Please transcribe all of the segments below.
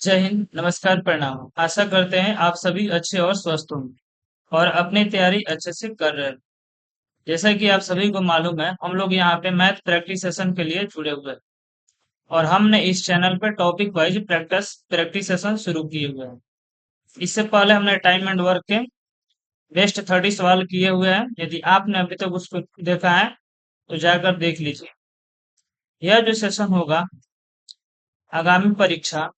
जय हिंद, नमस्कार, प्रणाम। आशा करते हैं आप सभी अच्छे और स्वस्थ होंगे और अपनी तैयारी अच्छे से कर रहे हैं। जैसा कि आप सभी को मालूम है, हम लोग यहाँ पे मैथ प्रैक्टिस सेशन के लिए जुड़े हुए हैं और हमने इस चैनल पे टॉपिक वाइज प्रैक्टिस सेशन शुरू किए हुए हैं। इससे पहले हमने टाइम एंड वर्क के बेस्ट 30 सवाल किए हुए हैं। यदि आपने अभी तक उसको देखा है तो जाकर देख लीजिए। यह जो सेशन होगा, आगामी परीक्षा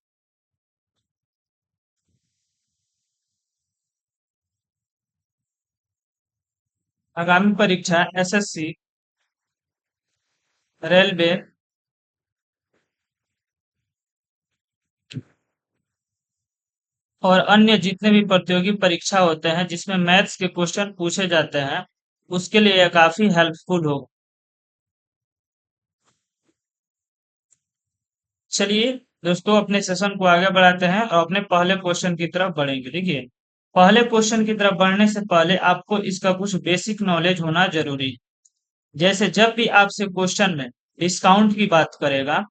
एसएससी, रेलवे और अन्य जितने भी प्रतियोगी परीक्षा होते हैं जिसमें मैथ्स के क्वेश्चन पूछे जाते हैं, उसके लिए यह काफी हेल्पफुल होगा। चलिए दोस्तों, अपने सेशन को आगे बढ़ाते हैं और अपने पहले क्वेश्चन की तरफ बढ़ेंगे। देखिए, पहले क्वेश्चन की तरफ बढ़ने से पहले आपको इसका कुछ बेसिक नॉलेज होना जरूरी है। जैसे जब भी आपसे क्वेश्चन में डिस्काउंट की बात करेगा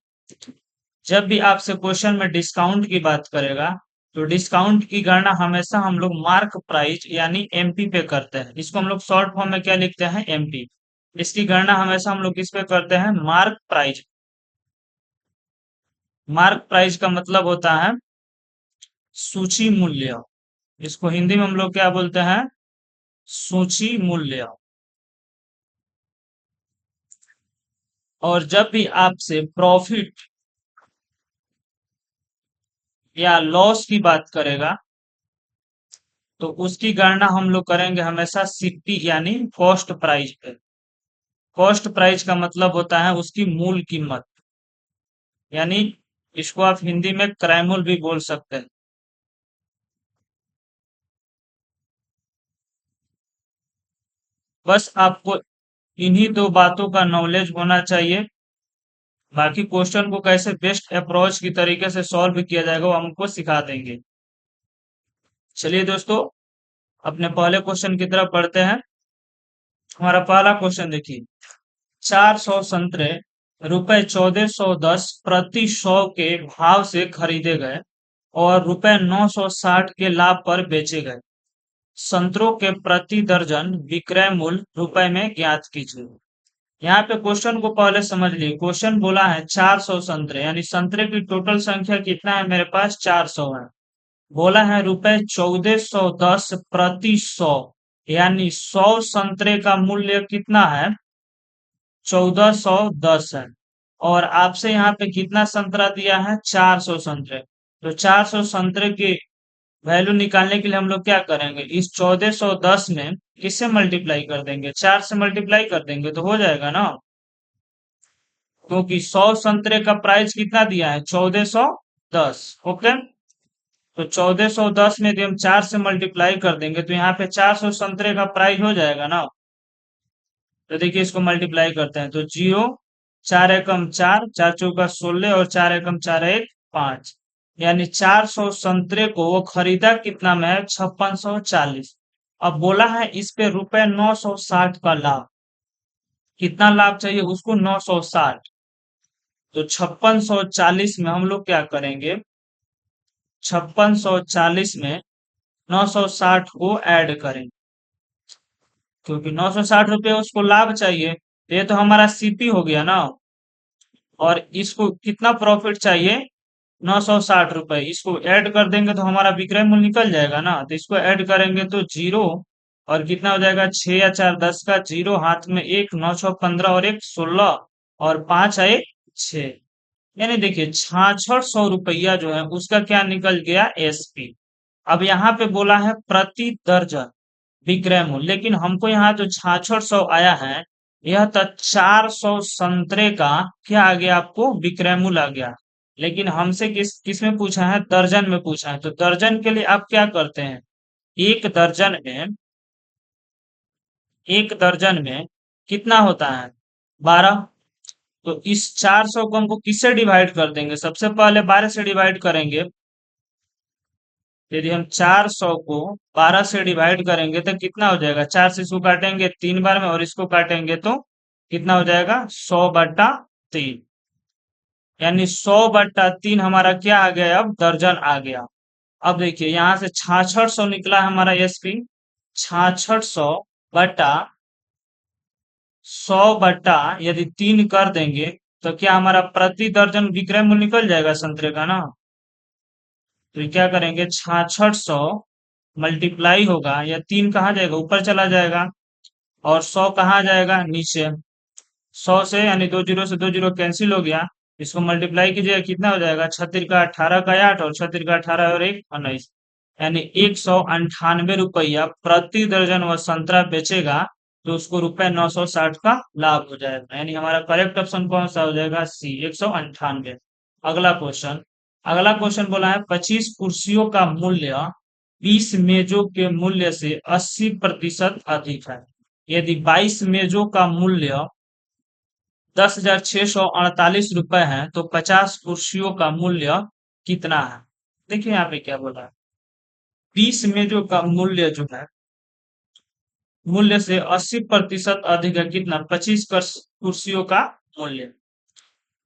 जब भी आपसे क्वेश्चन में डिस्काउंट की बात करेगा, तो डिस्काउंट की गणना हमेशा हम लोग मार्क प्राइस यानी एमपी पे करते हैं। इसको हम लोग शॉर्ट फॉर्म में क्या लिखते हैं? एमपी। इसकी गणना हमेशा हम लोग किस पे करते हैं? Mark price. मार्क प्राइस का मतलब होता है सूची मूल्य। इसको हिंदी में हम लोग क्या बोलते हैं? सूची मूल्य। और जब भी आपसे प्रॉफिट या लॉस की बात करेगा, तो उसकी गणना हम लोग करेंगे हमेशा सीपी यानी कॉस्ट प्राइस पे। कॉस्ट प्राइस का मतलब होता है उसकी मूल कीमत, यानी इसको आप हिंदी में क्रय मूल्य भी बोल सकते हैं। बस आपको इन्हीं दो बातों का नॉलेज होना चाहिए। बाकी क्वेश्चन को कैसे बेस्ट अप्रोच की तरीके से सॉल्व किया जाएगा वो हमको सिखा देंगे। चलिए दोस्तों, अपने पहले क्वेश्चन की तरफ बढ़ते हैं। हमारा पहला क्वेश्चन देखिए, 400 संतरे रुपए 1410 प्रति 100 के भाव से खरीदे गए और रुपए 960 के लाभ पर बेचे गए। संतरों के प्रति दर्जन विक्रय मूल्य रुपए में ज्ञात कीजिए। यहाँ पे क्वेश्चन को पहले समझ लिए। क्वेश्चन बोला है 400 संतरे, यानी संतरे की टोटल संख्या कितना है? मेरे पास 400 है। बोला है रुपए 1410 प्रति 100, यानी 100 संतरे का मूल्य कितना है? 1410 है। और आपसे यहाँ पे कितना संतरा दिया है? 400 संतरे। तो 400 संतरे की वैल्यू निकालने के लिए हम लोग क्या करेंगे? इस 1410 में किससे मल्टीप्लाई कर देंगे? 4 से मल्टीप्लाई कर देंगे तो हो जाएगा ना। क्योंकि 100 संतरे का प्राइस कितना दिया है? 1410। ओके, तो 1410 में यदि हम 4 से मल्टीप्लाई कर देंगे तो यहाँ पे 400 संतरे का प्राइस हो जाएगा ना। तो देखिए, इसको मल्टीप्लाई करते हैं तो जीरो, चार एकम चार, चार चौका 16 और चार एकम चार एक 5, यानी 400 संतरे को वो खरीदा कितना में है? 5640। अब बोला है इस पे रुपए 960 का लाभ। कितना लाभ चाहिए उसको? 960। तो 5640 में हम लोग क्या करेंगे? 5640 में 960 को ऐड करेंगे, क्योंकि 960 रुपये उसको लाभ चाहिए। ये तो हमारा सीपी हो गया ना। और इसको कितना प्रॉफिट चाहिए? 960 रुपए। इसको ऐड कर देंगे तो हमारा विक्रय मूल्य निकल जाएगा ना। तो इसको ऐड करेंगे तो जीरो, और कितना हो जाएगा? 6 या 4 10 का जीरो, हाथ में एक, 9 6 15 और एक 16, और 5 आए 6। यानी देखिए 6600 रुपया जो है उसका क्या निकल गया? एसपी। अब यहाँ पे बोला है प्रति दर्जन विक्रय मूल्य, लेकिन हमको यहाँ जो 6600 आया है, यह तो 400 संतरे का क्या आ गया? आपको विक्रय मूल्य आ गया। लेकिन हमसे किस किस में पूछा है? दर्जन में पूछा है। तो दर्जन के लिए आप क्या करते हैं? एक दर्जन में एक दर्जन में कितना होता है? 12। तो इस 400 को हमको किससे डिवाइड कर देंगे? सबसे पहले 12 से डिवाइड करेंगे। यदि हम 400 को 12 से डिवाइड करेंगे तो कितना हो जाएगा? 4 से इसको काटेंगे 3 बार में और इसको काटेंगे तो कितना हो जाएगा? 100/3। यानी 100/3 हमारा क्या आ गया, अब दर्जन आ गया। अब देखिए यहाँ से 6600 निकला हमारा एसपी, 6600 बटा 100 यदि 3 कर देंगे तो क्या हमारा प्रति दर्जन विक्रय मूल्य निकल जाएगा संतरे का ना। तो ये क्या करेंगे, 6600 मल्टीप्लाई होगा, या 3 कहाँ जाएगा, ऊपर चला जाएगा, और 100 कहाँ जाएगा, नीचे। 100 से यानी 2 जीरो से 2 जीरो कैंसिल हो गया। इसको मल्टीप्लाई कीजिएगा, कितना हो जाएगा, 6 का 8 और 6 का 18 और 1 19, यानी 198 रुपया प्रति दर्जन वह संतरा बेचेगा, तो उसको ₹960 का लाभ हो जाएगा। यानी हमारा करेक्ट ऑप्शन कौन सा हो जाएगा, सी, 198। अगला क्वेश्चन, अगला क्वेश्चन बोला है 25 कुर्सियों का मूल्य 20 मेजों के मूल्य से 80% अधिक है। यदि 22 मेजों का मूल्य 10,648 है तो 50 कुर्सियों का मूल्य कितना है। देखिए यहाँ पे क्या बोला है, 20 मेजों का मूल्य जो है, मूल्य से 80% अधिक है, कितना, 25 कुर्सियों का मूल्य।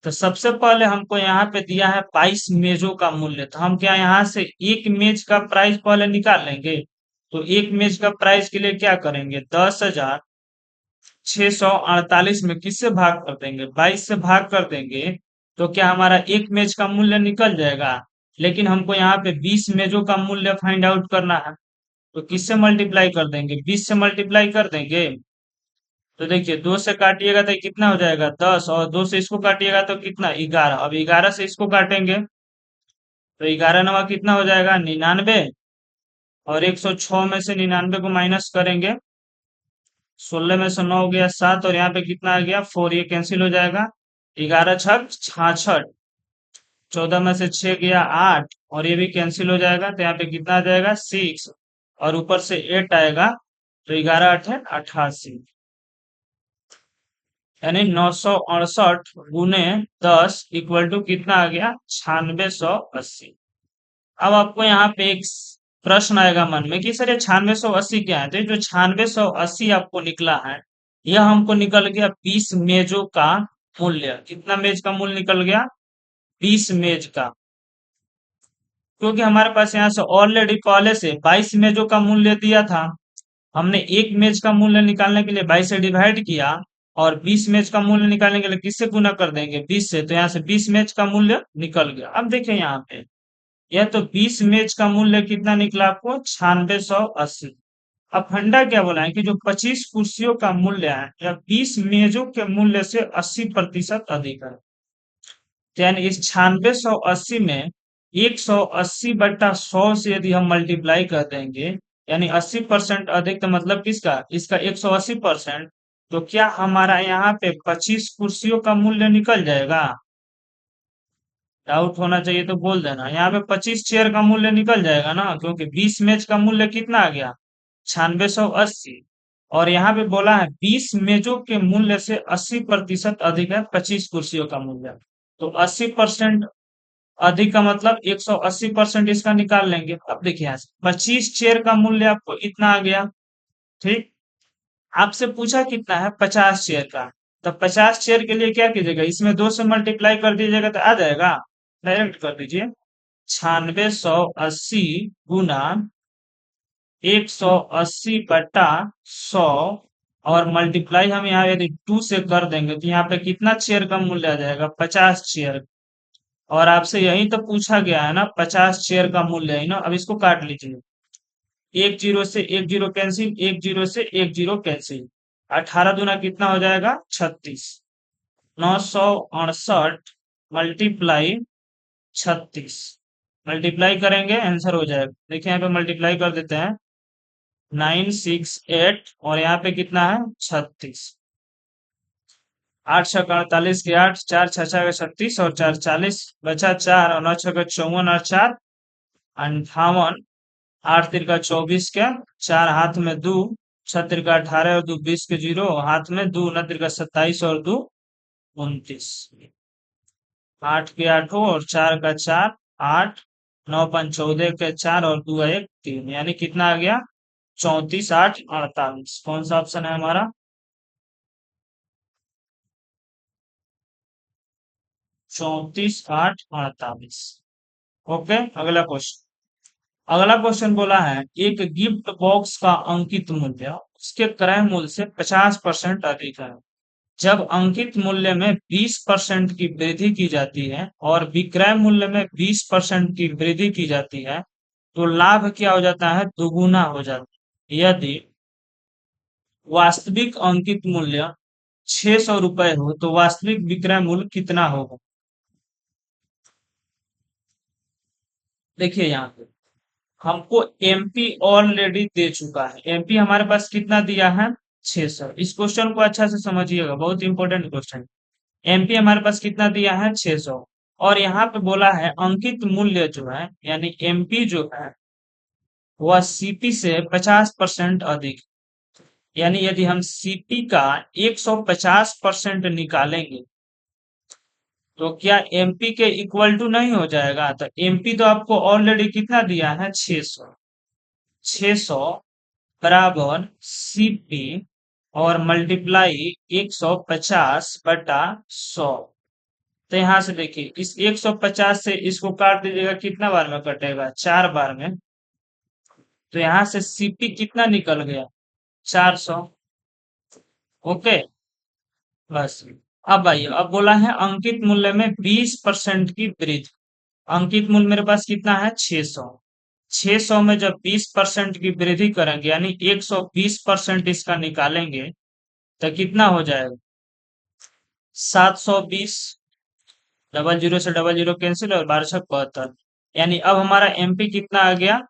तो सबसे पहले हमको यहाँ पे दिया है 22 मेजों का मूल्य, तो हम क्या यहाँ से एक मेज का प्राइस पहले निकाल लेंगे। तो एक मेज का प्राइस के लिए क्या करेंगे, 10,648 में किससे भाग कर देंगे, 22 से भाग कर देंगे, तो क्या हमारा एक मेज का मूल्य निकल जाएगा। लेकिन हमको यहाँ पे 20 मेजों का मूल्य फाइंड आउट करना है, तो किससे मल्टीप्लाई कर देंगे, 20 से मल्टीप्लाई कर देंगे। तो देखिए 2 से काटिएगा तो कितना हो जाएगा, 10, और 2 से इसको काटिएगा तो कितना, 11। अब 11 से इसको काटेंगे तो 11 नवा कितना हो जाएगा, 99, और 106 में से 99 को माइनस करेंगे, 16 में से 9 हो गया 7, और यहाँ पे कितना आ गया 4, ये कैंसिल हो जाएगा, 11 छक 66, 14 में से 6 गया 8, और ये भी कैंसिल हो जाएगा, तो यहाँ पे कितना आ जाएगा 6, और ऊपर से 8 आएगा, तो 11 8 88, यानी 968 गुने 10 इक्वल टू कितना आ गया, 9680। अब आपको यहाँ पे एक प्रश्न आएगा मन में कि सर ये 9680 क्या है, तो ये जो 9680 आपको निकला है, यह हमको निकल गया 20 मेजों का मूल्य। कितना मेज का मूल्य निकल गया, 20 मेज का। क्योंकि हमारे पास यहाँ से ऑलरेडी पहले से 22 मेजों का मूल्य दिया था, हमने एक मेज का मूल्य निकालने के लिए 22 से डिवाइड किया, और 20 मेज का मूल्य निकालने के लिए किससे गुना कर देंगे, 20 से, तो यहाँ से 20 मेज का मूल्य निकल गया। अब देखिए यहाँ पे यह तो 20 मेज का मूल्य कितना निकला आपको, 9680। अब फंडा क्या बोला है कि जो 25 कुर्सियों का मूल्य है यह 20 मेजों के मूल्य से 80% अधिक है। तो यानी इस 9680 में 180/100 से यदि हम मल्टीप्लाई कर देंगे, यानी 80% अधिक, तो मतलब किसका, इसका 180%, तो क्या हमारा यहाँ पे 25 कुर्सियों का मूल्य निकल जाएगा। डाउट होना चाहिए तो बोल देना, यहाँ पे 25 चेयर का मूल्य निकल जाएगा ना, क्योंकि 20 मेज का मूल्य कितना आ गया, 9680, और यहाँ पे बोला है 20 मेजों के मूल्य से 80% अधिक है 25 कुर्सियों का मूल्य। तो 80% अधिक का मतलब 180% इसका निकाल लेंगे। अब देखिए यहाँ से 25 चेयर का मूल्य आपको इतना आ गया, ठीक। आपसे पूछा कितना है, 50 चेयर का, तो 50 चेयर के लिए क्या कीजिएगा, इसमें 2 से मल्टीप्लाई कर दीजिएगा तो आ जाएगा, डायरेक्ट कर दीजिए, 9680 गुना 180/100, और मल्टीप्लाई हम यहाँ यदि 2 से कर देंगे तो यहाँ पे कितना चेयर का मूल्य आ जाएगा, 50 चेयर। और आपसे यही तो पूछा गया है ना, 50 चेयर का मूल्य है ना। अब इसको काट लीजिए, एक जीरो से एक जीरो कैंसिल, एक जीरो से एक जीरो कैंसिल, 18 दूना कितना हो जाएगा, 36, 968 मल्टीप्लाई 36, मल्टीप्लाई करेंगे आंसर हो जाएगा। देखिए यहाँ पे मल्टीप्लाई कर देते हैं, 968, और यहाँ पे कितना है 36, 8 छक 48 के 8, 4 छः छः 36, और 4 40, बचा 4, और 9 छक 54, और 4 58, 8 तिरका 24 के 4 हाथ में 2, 6 तिरका 18 और 2 20 के 0 हाथ में 2, 9 तिरका 27 और 2 29, 8 के 8 और 4 का 4, 8, 9 5 14 के 4 और 2 1 3, यानी कितना आ गया, 34 8 48। कौन सा ऑप्शन है हमारा, 34,848। ओके, अगला क्वेश्चन। अगला क्वेश्चन बोला है एक गिफ्ट बॉक्स का अंकित मूल्य उसके क्रय मूल्य से 50% अधिक है। जब अंकित मूल्य में 20% की वृद्धि की जाती है और विक्रय मूल्य में 20% की वृद्धि की जाती है तो लाभ क्या हो जाता है? दुगुना हो जाता है। यदि वास्तविक अंकित मूल्य 600 रुपए हो तो वास्तविक विक्रय मूल्य कितना होगा? देखिए यहाँ पे हमको एमपी ऑलरेडी दे चुका है। एमपी हमारे पास कितना दिया है? 600। इस क्वेश्चन को अच्छा से समझिएगा, बहुत इंपॉर्टेंट क्वेश्चन। एमपी हमारे पास कितना दिया है? 600। और यहाँ पे बोला है अंकित मूल्य जो है यानी एमपी जो है वह सीपी से 50% अधिक। यानी यदि हम सीपी का 150% निकालेंगे तो क्या एमपी के इक्वल टू नहीं हो जाएगा? तो एमपी तो आपको ऑलरेडी कितना दिया है? 600। 600 बराबर सीपी और मल्टीप्लाई 150/100। तो यहाँ से देखिए इस 150 से इसको काट दीजिएगा, कितना बार में कटेगा? 4 बार में। तो यहाँ से सीपी कितना निकल गया? 400। ओके, बस। अब आइए, अब बोला है अंकित मूल्य में 20% की वृद्धि। अंकित मूल्य मेरे पास कितना है? 600। 600 में जब 20% की वृद्धि करेंगे यानी 120% इसका निकालेंगे तो कितना हो जाएगा? 720। डबल जीरो से डबल जीरो कैंसिल और 1272। यानी अब हमारा एमपी कितना आ गया?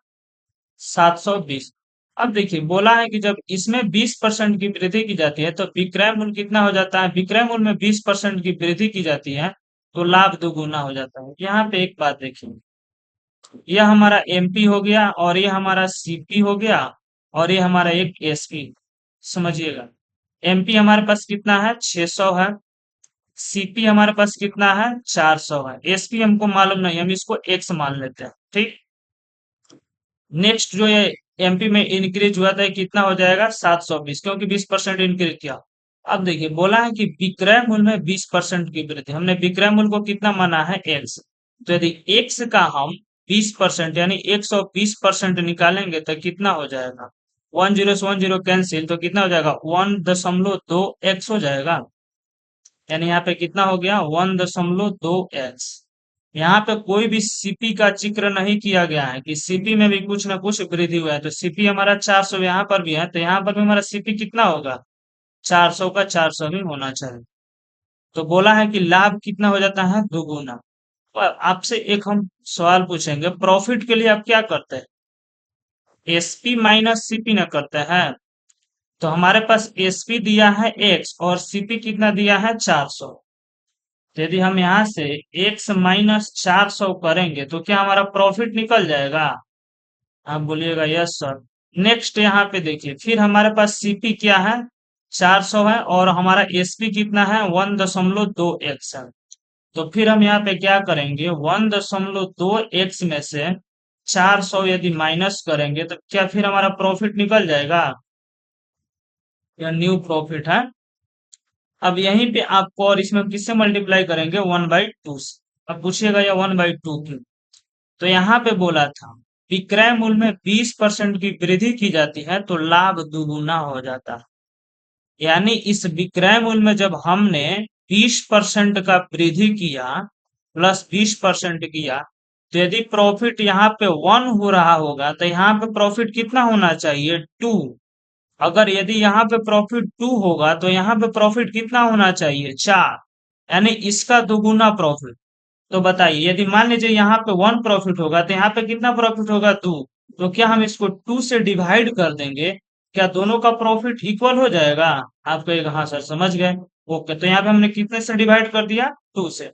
720। अब देखिए बोला है कि जब इसमें 20% की वृद्धि की जाती है तो विक्रय मूल्य कितना हो जाता है? विक्रय मूल्य में 20% की वृद्धि की जाती है तो लाभ दोगुना हो जाता है। यहाँ पे एक बात देखिए, यह हमारा एमपी हो गया और ये हमारा सीपी हो गया और ये हमारा एक एसपी। समझिएगा, एमपी हमारे पास कितना है? 600 है। सीपी हमारे पास कितना है? 400 है। एसपी हमको मालूम नहीं, हम इसको एक्स मान लेते हैं। ठीक, नेक्स्ट जो ये एमपी में इंक्रीज हुआ था ये कितना हो जाएगा? 720, क्योंकि 20% इंक्रीज किया। अब देखिए बोला है कि विक्रय मूल्य में 20% की वृद्धि। हमने विक्रय मूल्य को कितना माना है? एक्स। तो यदि एक्स का हम 20% यानी 120% निकालेंगे तो कितना हो जाएगा? 10 से 10 कैंसिल, तो कितना हो जाएगा? 1.2x हो जाएगा। यानी यहाँ पे कितना हो गया? 1.2x। यहाँ पे कोई भी सीपी का जिक्र नहीं किया गया है कि सीपी में भी कुछ ना कुछ वृद्धि हुआ है। तो सीपी हमारा 400 यहाँ पर भी है, तो यहाँ पर भी हमारा सीपी कितना होगा? 400 का 400 भी होना चाहिए। तो बोला है कि लाभ कितना हो जाता है? दुगुना। तो आपसे एक हम सवाल पूछेंगे, प्रॉफिट के लिए आप क्या करते हैं? एसपी माइनस सीपी ना करते हैं। तो हमारे पास एसपी दिया है एक्स और सीपी कितना दिया है? 400। तो यदि हम यहाँ से x माइनस 400 करेंगे तो क्या हमारा प्रॉफिट निकल जाएगा? आप बोलिएगा यस सर। नेक्स्ट यहाँ पे देखिए, फिर हमारे पास सीपी क्या है? 400 है और हमारा एसपी कितना है? 1.2x है। तो फिर हम यहाँ पे क्या करेंगे? 1.2x में से 400 यदि माइनस करेंगे तो क्या फिर हमारा प्रॉफिट निकल जाएगा? या न्यू प्रॉफिट है। अब यहीं पे आपको और इसमें किससे मल्टीप्लाई करेंगे? 1/2 से। अब पूछिएगा या 1/2 क्यों? तो यहाँ पे बोला था विक्रय मूल्य में 20% की वृद्धि की जाती है तो लाभ दुगुना हो जाता है। यानी इस विक्रय मूल्य में जब हमने 20% का वृद्धि किया प्लस 20% किया तो यदि प्रॉफिट यहाँ पे 1 हो रहा होगा तो यहाँ पे प्रॉफिट कितना होना चाहिए? 2। अगर यदि यहाँ पे प्रॉफिट 2 होगा तो यहाँ पे प्रॉफिट कितना होना चाहिए? 4। यानी इसका दुगुना प्रॉफिट। तो बताइए यदि मान लीजिए यहाँ पे 1 प्रॉफिट होगा तो यहाँ पे कितना प्रॉफिट होगा? 2। तो क्या हम इसको 2 से डिवाइड कर देंगे? क्या दोनों का प्रॉफिट इक्वल हो जाएगा? आप कहेगा हाँ सर समझ गए। ओके, तो यहाँ पे हमने कितने से डिवाइड कर दिया? 2 से।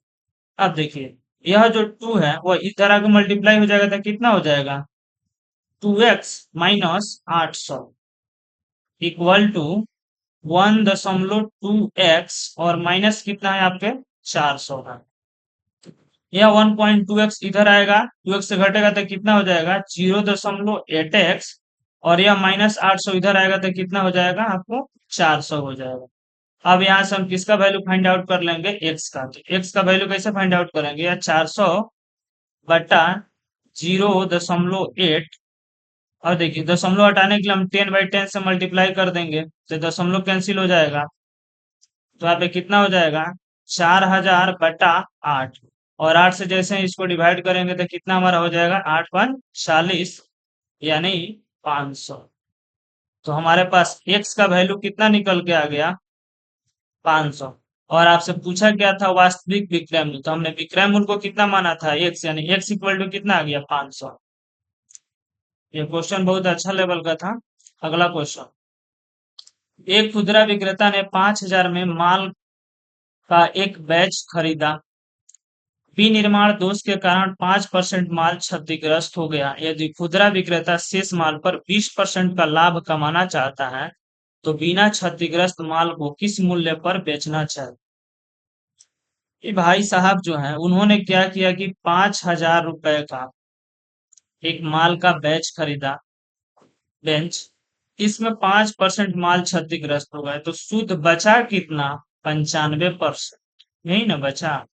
अब देखिए यह जो 2 है वह इस तरह का मल्टीप्लाई हो जाएगा तो कितना हो जाएगा? 2x minus 800 equal to 1.2x और माइनस कितना है आपके? 400 है। यह 1.2x इधर आएगा, 2x से घटेगा तो कितना हो जाएगा? 0.8x और यह माइनस 800 इधर आएगा तो कितना हो जाएगा? आपको 400 हो जाएगा। अब यहाँ से हम किसका वैल्यू फाइंड आउट कर लेंगे, एक्स का। तो एक्स का वैल्यू कैसे फाइंड आउट करेंगे, या 400 बटा 0.8। और देखिए दशमलव हटाने के लिए हम 10/10 से मल्टीप्लाई कर देंगे, तो दशमलव कैंसिल हो जाएगा। तो यहाँ पे कितना हो जाएगा, 4000/8। और 8 से जैसे ही इसको डिवाइड करेंगे तो कितना हमारा हो जाएगा, 8×5 = 40, यानी 500। तो हमारे पास x का वैल्यू कितना निकल के आ गया, 500। और आपसे पूछा गया था वास्तविक विक्रय मूल्य, तो हमने विक्रय मूल्य को कितना माना था, x, यानी x इक्वल टू कितना आ गया, 500। ये क्वेश्चन बहुत अच्छा लेवल का था। अगला क्वेश्चन, एक खुदरा विक्रेता ने 5000 में माल का एक बैच खरीदा। विनिर्माण दोष के कारण 5% माल क्षतिग्रस्त हो गया। यदि खुदरा विक्रेता शेष माल पर 20% का लाभ कमाना चाहता है तो बिना क्षतिग्रस्त माल को किस मूल्य पर बेचना चाहिए। ये भाई साहब जो है उन्होंने क्या किया कि 5000 रुपए का एक माल का बैच खरीदा, बेंच। इसमें 5% माल क्षतिग्रस्त हो गए, तो शुद्ध बचा कितना, 95%, यही ना बचा।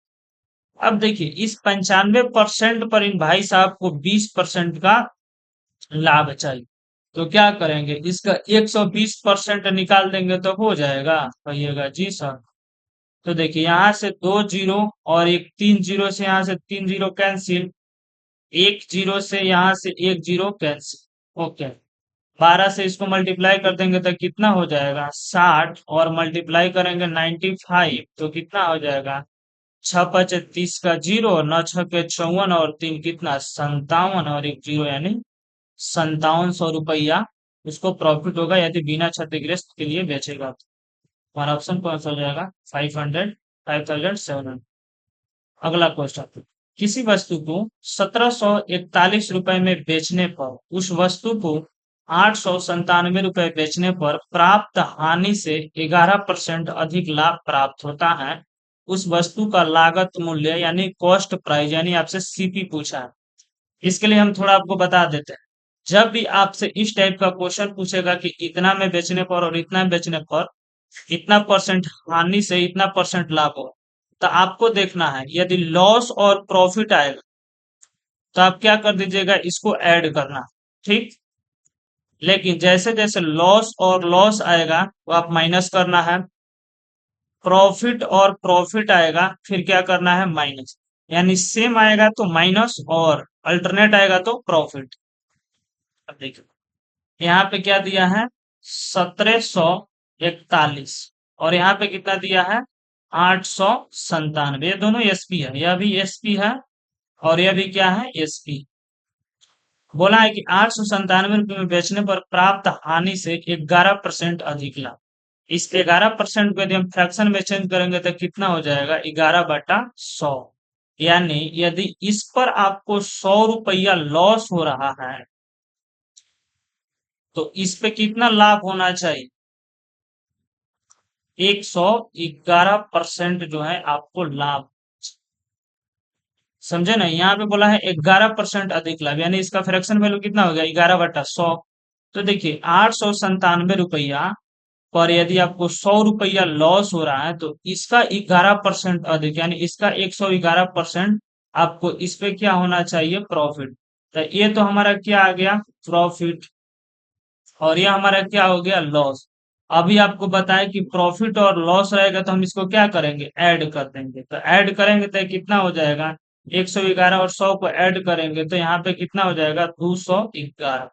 अब देखिए इस 95% पर इन भाई साहब को 20% का लाभ चाहिए। तो क्या करेंगे, इसका 120% निकाल देंगे तो हो जाएगा, कहिएगा जी सर। तो देखिए यहाँ से 2 जीरो और एक 3 जीरो से यहाँ से 3 जीरो कैंसिल, 1 जीरो से यहाँ से 1 जीरो कैंसिल, ओके। 12 से इसको मल्टीप्लाई कर देंगे तो कितना हो जाएगा, 60, और मल्टीप्लाई करेंगे 95, तो कितना हो जाएगा, 6×5 = 30 का जीरो, 9×6 = 54, और 3 कितना, 57, और 1 जीरो यानी 5700 रुपया उसको प्रॉफिट होगा यदि बिना क्षतिग्रस्त के लिए बेचेगा। तो हमारा ऑप्शन कौन सा हो जाएगा, 500, 5700। अगला क्वेश्चन, किसी वस्तु को 1741 रुपए में बेचने पर उस वस्तु को 897 रुपए बेचने पर प्राप्त हानि से 11% अधिक लाभ प्राप्त होता है। उस वस्तु का लागत मूल्य यानी कॉस्ट प्राइस, यानी आपसे सीपी पूछा है। इसके लिए हम थोड़ा आपको बता देते हैं। जब भी आपसे इस टाइप का क्वेश्चन पूछेगा कि इतना में बेचने पर और इतना में बेचने पर इतना परसेंट हानि से इतना परसेंट लाभ हो, तो आपको देखना है यदि लॉस और प्रॉफिट आएगा तो आप क्या कर दीजिएगा, इसको ऐड करना, ठीक। लेकिन जैसे जैसे लॉस और लॉस आएगा वो आप माइनस करना है, प्रॉफिट और प्रॉफिट आएगा फिर क्या करना है, माइनस। यानी सेम आएगा तो माइनस और अल्टरनेट आएगा तो प्रॉफिट। अब देखिए यहाँ पे क्या दिया है, 1741, और यहाँ पे कितना दिया है, 897। ये दोनों एसपी है, यह भी एसपी है और यह भी क्या है, एसपी। बोला है कि 897 रुपये में बेचने पर प्राप्त हानि से 11% अधिक लाभ। इस 11% को यदि हम फ्रैक्शन में चेंज करेंगे तो कितना हो जाएगा, 11/100। यानी यदि इस पर आपको 100 रुपया लॉस हो रहा है तो इस पे कितना लाभ होना चाहिए, 111% जो है आपको लाभ। समझे ना, यहाँ पे बोला है 11% अधिक लाभ, यानी इसका फ्रैक्शन वैल्यू कितना हो गया, 11/100। तो देखिए 897 रुपया पर यदि आपको 100 रुपया लॉस हो रहा है तो इसका 11% अधिक, यानी इसका 111% आपको इस पे क्या होना चाहिए, प्रॉफिट। तो ये तो हमारा क्या आ गया, प्रॉफिट, और ये हमारा क्या हो गया, लॉस। अभी आपको बताया कि प्रॉफिट और लॉस रहेगा तो हम इसको क्या करेंगे, ऐड कर देंगे। तो ऐड करेंगे तो कितना हो जाएगा, 111 और 100 को ऐड करेंगे तो यहाँ पे कितना हो जाएगा, 211।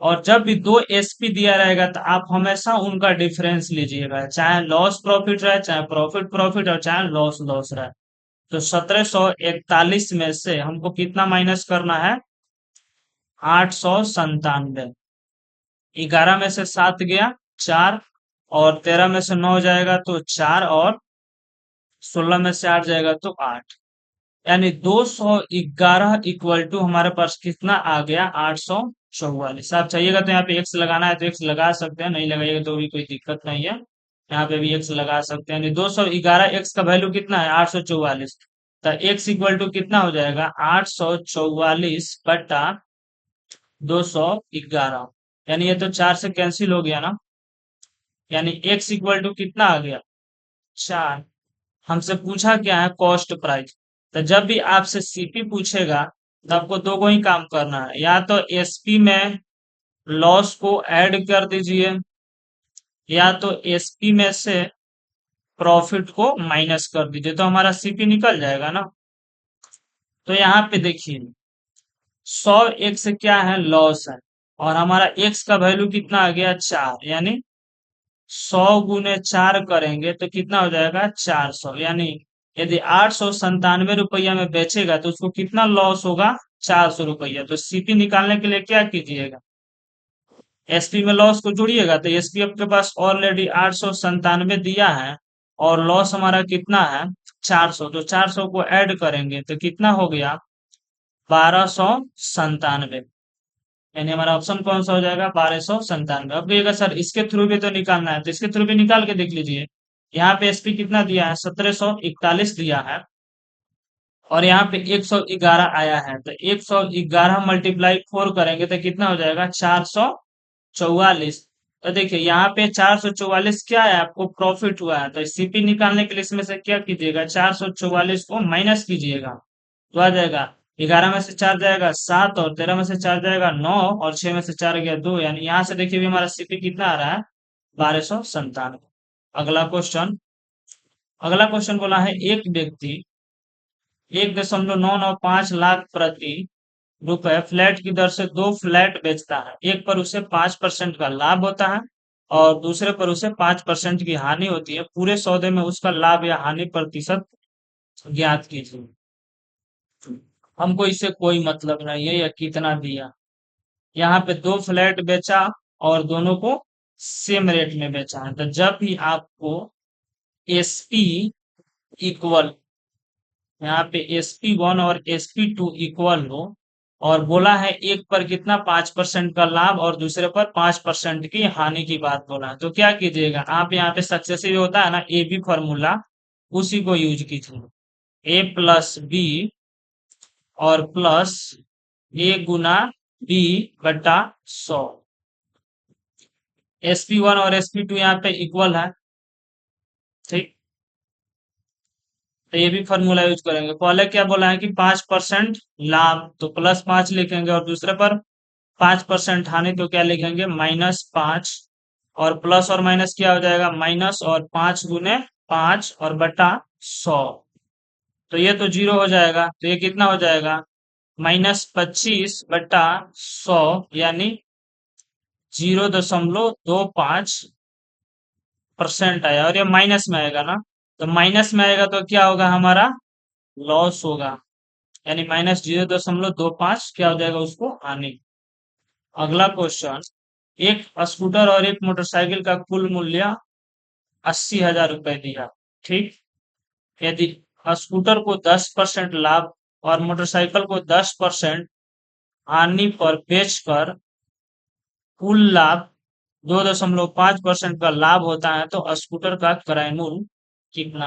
और जब भी दो एसपी दिया रहेगा तो आप हमेशा उनका डिफरेंस लीजिएगा, चाहे लॉस प्रॉफिट रहे, चाहे प्रॉफिट प्रॉफिट, और चाहे लॉस लॉस रहे। तो 1741 में से हमको कितना माइनस करना है, 897। 11 में से 7 गया, 4, और 13 में से 9 जाएगा तो 4, और 16 में से 8 जाएगा तो 8। यानी 211 इक्वल टू हमारे पास कितना आ गया, 844। आप चाहिएगा तो यहाँ पे एक्स लगाना है तो एक्स लगा सकते हैं, नहीं लगाइएगा तो भी कोई दिक्कत नहीं है, यहाँ पे भी एक्स लगा सकते हैं। 211 एक्स का वैल्यू कितना है, 844। तो एक्स इक्वल टू कितना हो जाएगा, 844/211। यानी ये तो 4 से कैंसिल हो गया ना, यानी x इक्वल टू कितना आ गया 4। हमसे पूछा क्या है कॉस्ट प्राइस। तो जब भी आपसे सीपी पूछेगा तो आपको दो को ही काम करना है, या तो एसपी में लॉस को ऐड कर दीजिए या तो एसपी में से प्रॉफिट को माइनस कर दीजिए, तो हमारा सीपी निकल जाएगा ना। तो यहाँ पे देखिए 100 एक्स क्या है लॉस है, और हमारा एक्स का वैल्यू कितना आ गया 4, यानी 100 गुने 4 करेंगे तो कितना हो जाएगा 400। यानी यदि 897 रुपया में बेचेगा तो उसको कितना लॉस होगा 400 रुपया। तो सीपी निकालने के लिए क्या कीजिएगा, एसपी में लॉस को जोड़िएगा। तो एसपी आपके पास ऑलरेडी 897 दिया है और लॉस हमारा कितना है 400, तो 400 को ऐड करेंगे तो कितना हो गया 1297। यानी हमारा ऑप्शन कौन सा हो जाएगा 1297। अब कहिएगा सर इसके थ्रू भी तो निकालना है, तो इसके थ्रू भी निकाल के देख लीजिए। यहाँ पे एसपी कितना दिया है 1741 दिया है और यहाँ पे 111 आया है, तो 111 मल्टीप्लाई 4 करेंगे तो कितना हो जाएगा 444। तो देखिए यहाँ पे 444 क्या है आपको प्रॉफिट हुआ है, तो सीपी निकालने के लिए इसमें से क्या कीजिएगा 444 को माइनस कीजिएगा तो आ जाएगा 11 में से 4 जाएगा 7 और 13 में से 4 जाएगा 9 और 6 में से 4 गया 2। यानी यहाँ से देखिए भी हमारा सीपी कितना आ रहा है 1297। अगला क्वेश्चन, अगला क्वेश्चन बोला है एक व्यक्ति 1,995 प्रति रुपए फ्लैट की दर से दो फ्लैट बेचता है। एक पर उसे 5% का लाभ होता है और दूसरे पर उसे 5% की हानि होती है। पूरे सौदे में उसका लाभ या हानि प्रतिशत ज्ञात कीजिए। हमको इससे कोई मतलब नहीं है या कितना दिया। यहाँ पे दो फ्लैट बेचा और दोनों को सेम रेट में बेचा है। तो जब भी आपको एसपी इक्वल, यहाँ पे SP1 और SP2 इक्वल हो और बोला है एक पर कितना 5% का लाभ और दूसरे पर 5% की हानि की बात बोला है, तो क्या कीजिएगा आप यहाँ पे सक्सेसिव होता है ना ए बी फॉर्मूला, उसी को यूज कीजिए। A प्लस बी और प्लस A गुना बी बटा 100। SP1 और SP2 यहाँ पे इक्वल है, ठीक। तो ये भी फॉर्मूला यूज करेंगे। पहले क्या बोला है कि 5% लाभ तो +5 लिखेंगे और दूसरे पर 5% हानि तो क्या लिखेंगे -5, और प्लस और माइनस क्या हो जाएगा माइनस और 5 गुने 5 और बटा 100। तो ये तो 0 हो जाएगा, तो ये कितना हो जाएगा -25/100, यानी 0.25% आया और ये माइनस में आएगा ना। तो माइनस में आएगा तो क्या होगा हमारा लॉस होगा, यानी -0.25 क्या हो जाएगा उसको हानि। अगला क्वेश्चन, एक स्कूटर और एक मोटरसाइकिल का कुल मूल्य 80,000 रुपए दिया, ठीक। यदि स्कूटर को 10% लाभ और मोटरसाइकिल को 10% हानि पर बेचकर कुल लाभ 2.5% का लाभ होता है, तो स्कूटर का क्रय मूल्य कितना।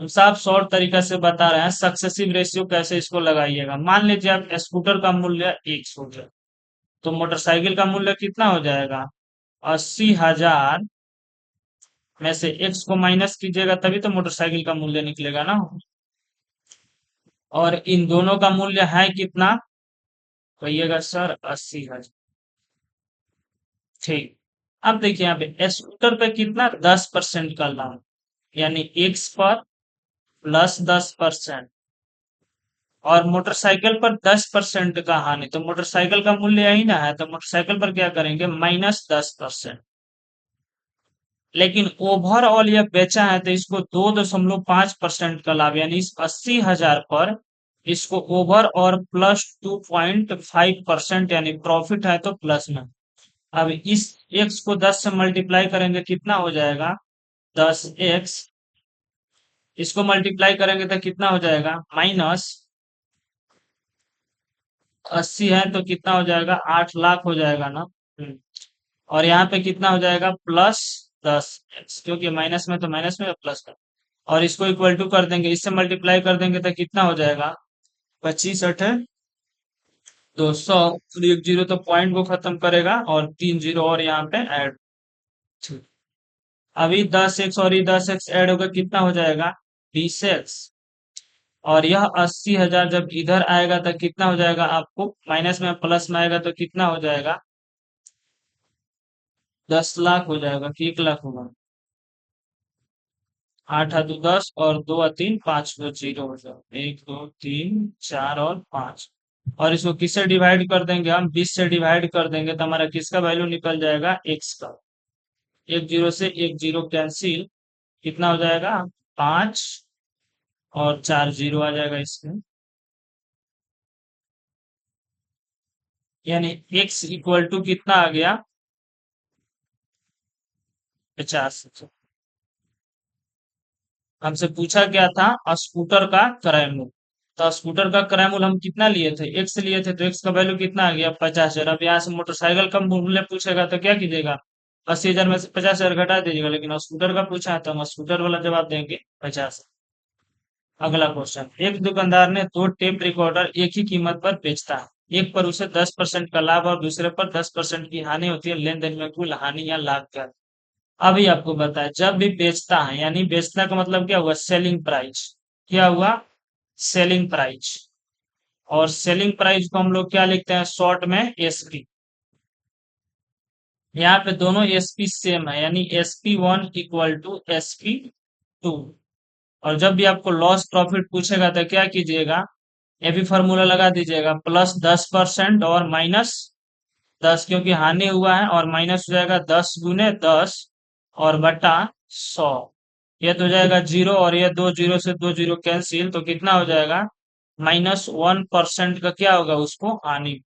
हम साफ शॉर्ट तरीका से बता रहे हैं सक्सेसिव रेशियो कैसे इसको लगाइएगा। मान लीजिए आप स्कूटर का मूल्य 1 हो गया, तो मोटरसाइकिल का मूल्य कितना हो जाएगा 80,000 में से एक्स को माइनस कीजिएगा तभी तो मोटरसाइकिल का मूल्य निकलेगा ना। और इन दोनों का मूल्य है कितना कहिएगा सर 80,000, ठीक। अब देखिए यहाँ पे स्कूटर पे कितना 10% का लाभ, यानी एक्स पर +10% और मोटरसाइकिल पर 10% का हानि, तो मोटरसाइकिल का मूल्य यही ना है, तो मोटरसाइकिल पर क्या करेंगे -10%। लेकिन ओवरऑल यह बेचा है तो इसको 2.5% का लाभ, यानी इस 80,000 पर इसको ओवर और +2.5% यानी प्रॉफिट है तो प्लस में। अब इस x को 10 से मल्टीप्लाई करेंगे कितना हो जाएगा 10x, इसको मल्टीप्लाई करेंगे तो कितना हो जाएगा -80 है तो कितना हो जाएगा 8 लाख हो जाएगा ना। और यहाँ पे कितना हो जाएगा +10x, क्योंकि माइनस में तो माइनस में प्लस का, और इसको इक्वल टू कर देंगे, इससे मल्टीप्लाई कर देंगे तो कितना हो जाएगा 25/8 200। 1 जीरो तो पॉइंट को खत्म करेगा और 3 जीरो और यहाँ पे ऐड ठीक। अभी 10x और ये 10x ऐड होकर कितना हो जाएगा? 20x। और यह 80,000 जब इधर आएगा तो कितना हो जाएगा? आपको माइनस में प्लस में आएगा तो कितना हो जाएगा? 10 लाख हो जाएगा कि 1 लाख होगा? 8 हाथों 10 और 2 और 3 5 दो जीरो हो जाएगा। 1 2 3 4 और 5। और इसको किससे डिवाइड कर देंगे? हम 20 से डिवाइड कर देंगे तो हमारा किसका वैल्यू निकल जाएगा? x का। एक जीरो से एक जीरो कैंसिल, कितना हो जाएगा? 5 और 4 जीरो आ जाएगा इसमें। यानी x इक्वल टू कितना आ गया? 50। हमसे पूछा क्या था? स्कूटर का क्रय मूल्य। तो स्कूटर का क्रय मूल्य हम कितना लिए थे? x लिए थे, तो x का वैल्यू कितना आ गया? 50,000। अब यहाँ से मोटरसाइकिल का मूल्य पूछेगा तो क्या कीजिएगा? 80,000 में से 50,000 घटा दीजिएगा। लेकिन स्कूटर का पूछा है तो हम स्कूटर वाला जवाब देंगे 50। अगला क्वेश्चन, एक दुकानदार ने दो टेप रिकॉर्डर एक ही कीमत पर बेचता है। एक पर उसे 10% का लाभ और दूसरे पर 10% की हानि होती है। लेन देन में कुल हानि या लाभ क्या है? अभी आपको बताया, जब भी बेचता है, यानी बेचने का मतलब क्या हुआ? Selling price. क्या हुआ? Selling price. और सेलिंग प्राइस को हम लोग क्या लिखते हैं शॉर्ट में? एसपी। यहाँ पे दोनों एसपी सेम है, यानी SP1 इक्वल टू SP2। और जब भी आपको लॉस प्रॉफिट पूछेगा तो क्या कीजिएगा? ये भी फॉर्मूला लगा दीजिएगा, +10% और -10, क्योंकि हानि हुआ है, और माइनस हो जाएगा 10 × 10 और बटा 100। ये तो हो जाएगा जीरो, और ये दो जीरो से दो जीरो कैंसिल, तो कितना हो जाएगा? -1% का क्या होगा उसको? हानि।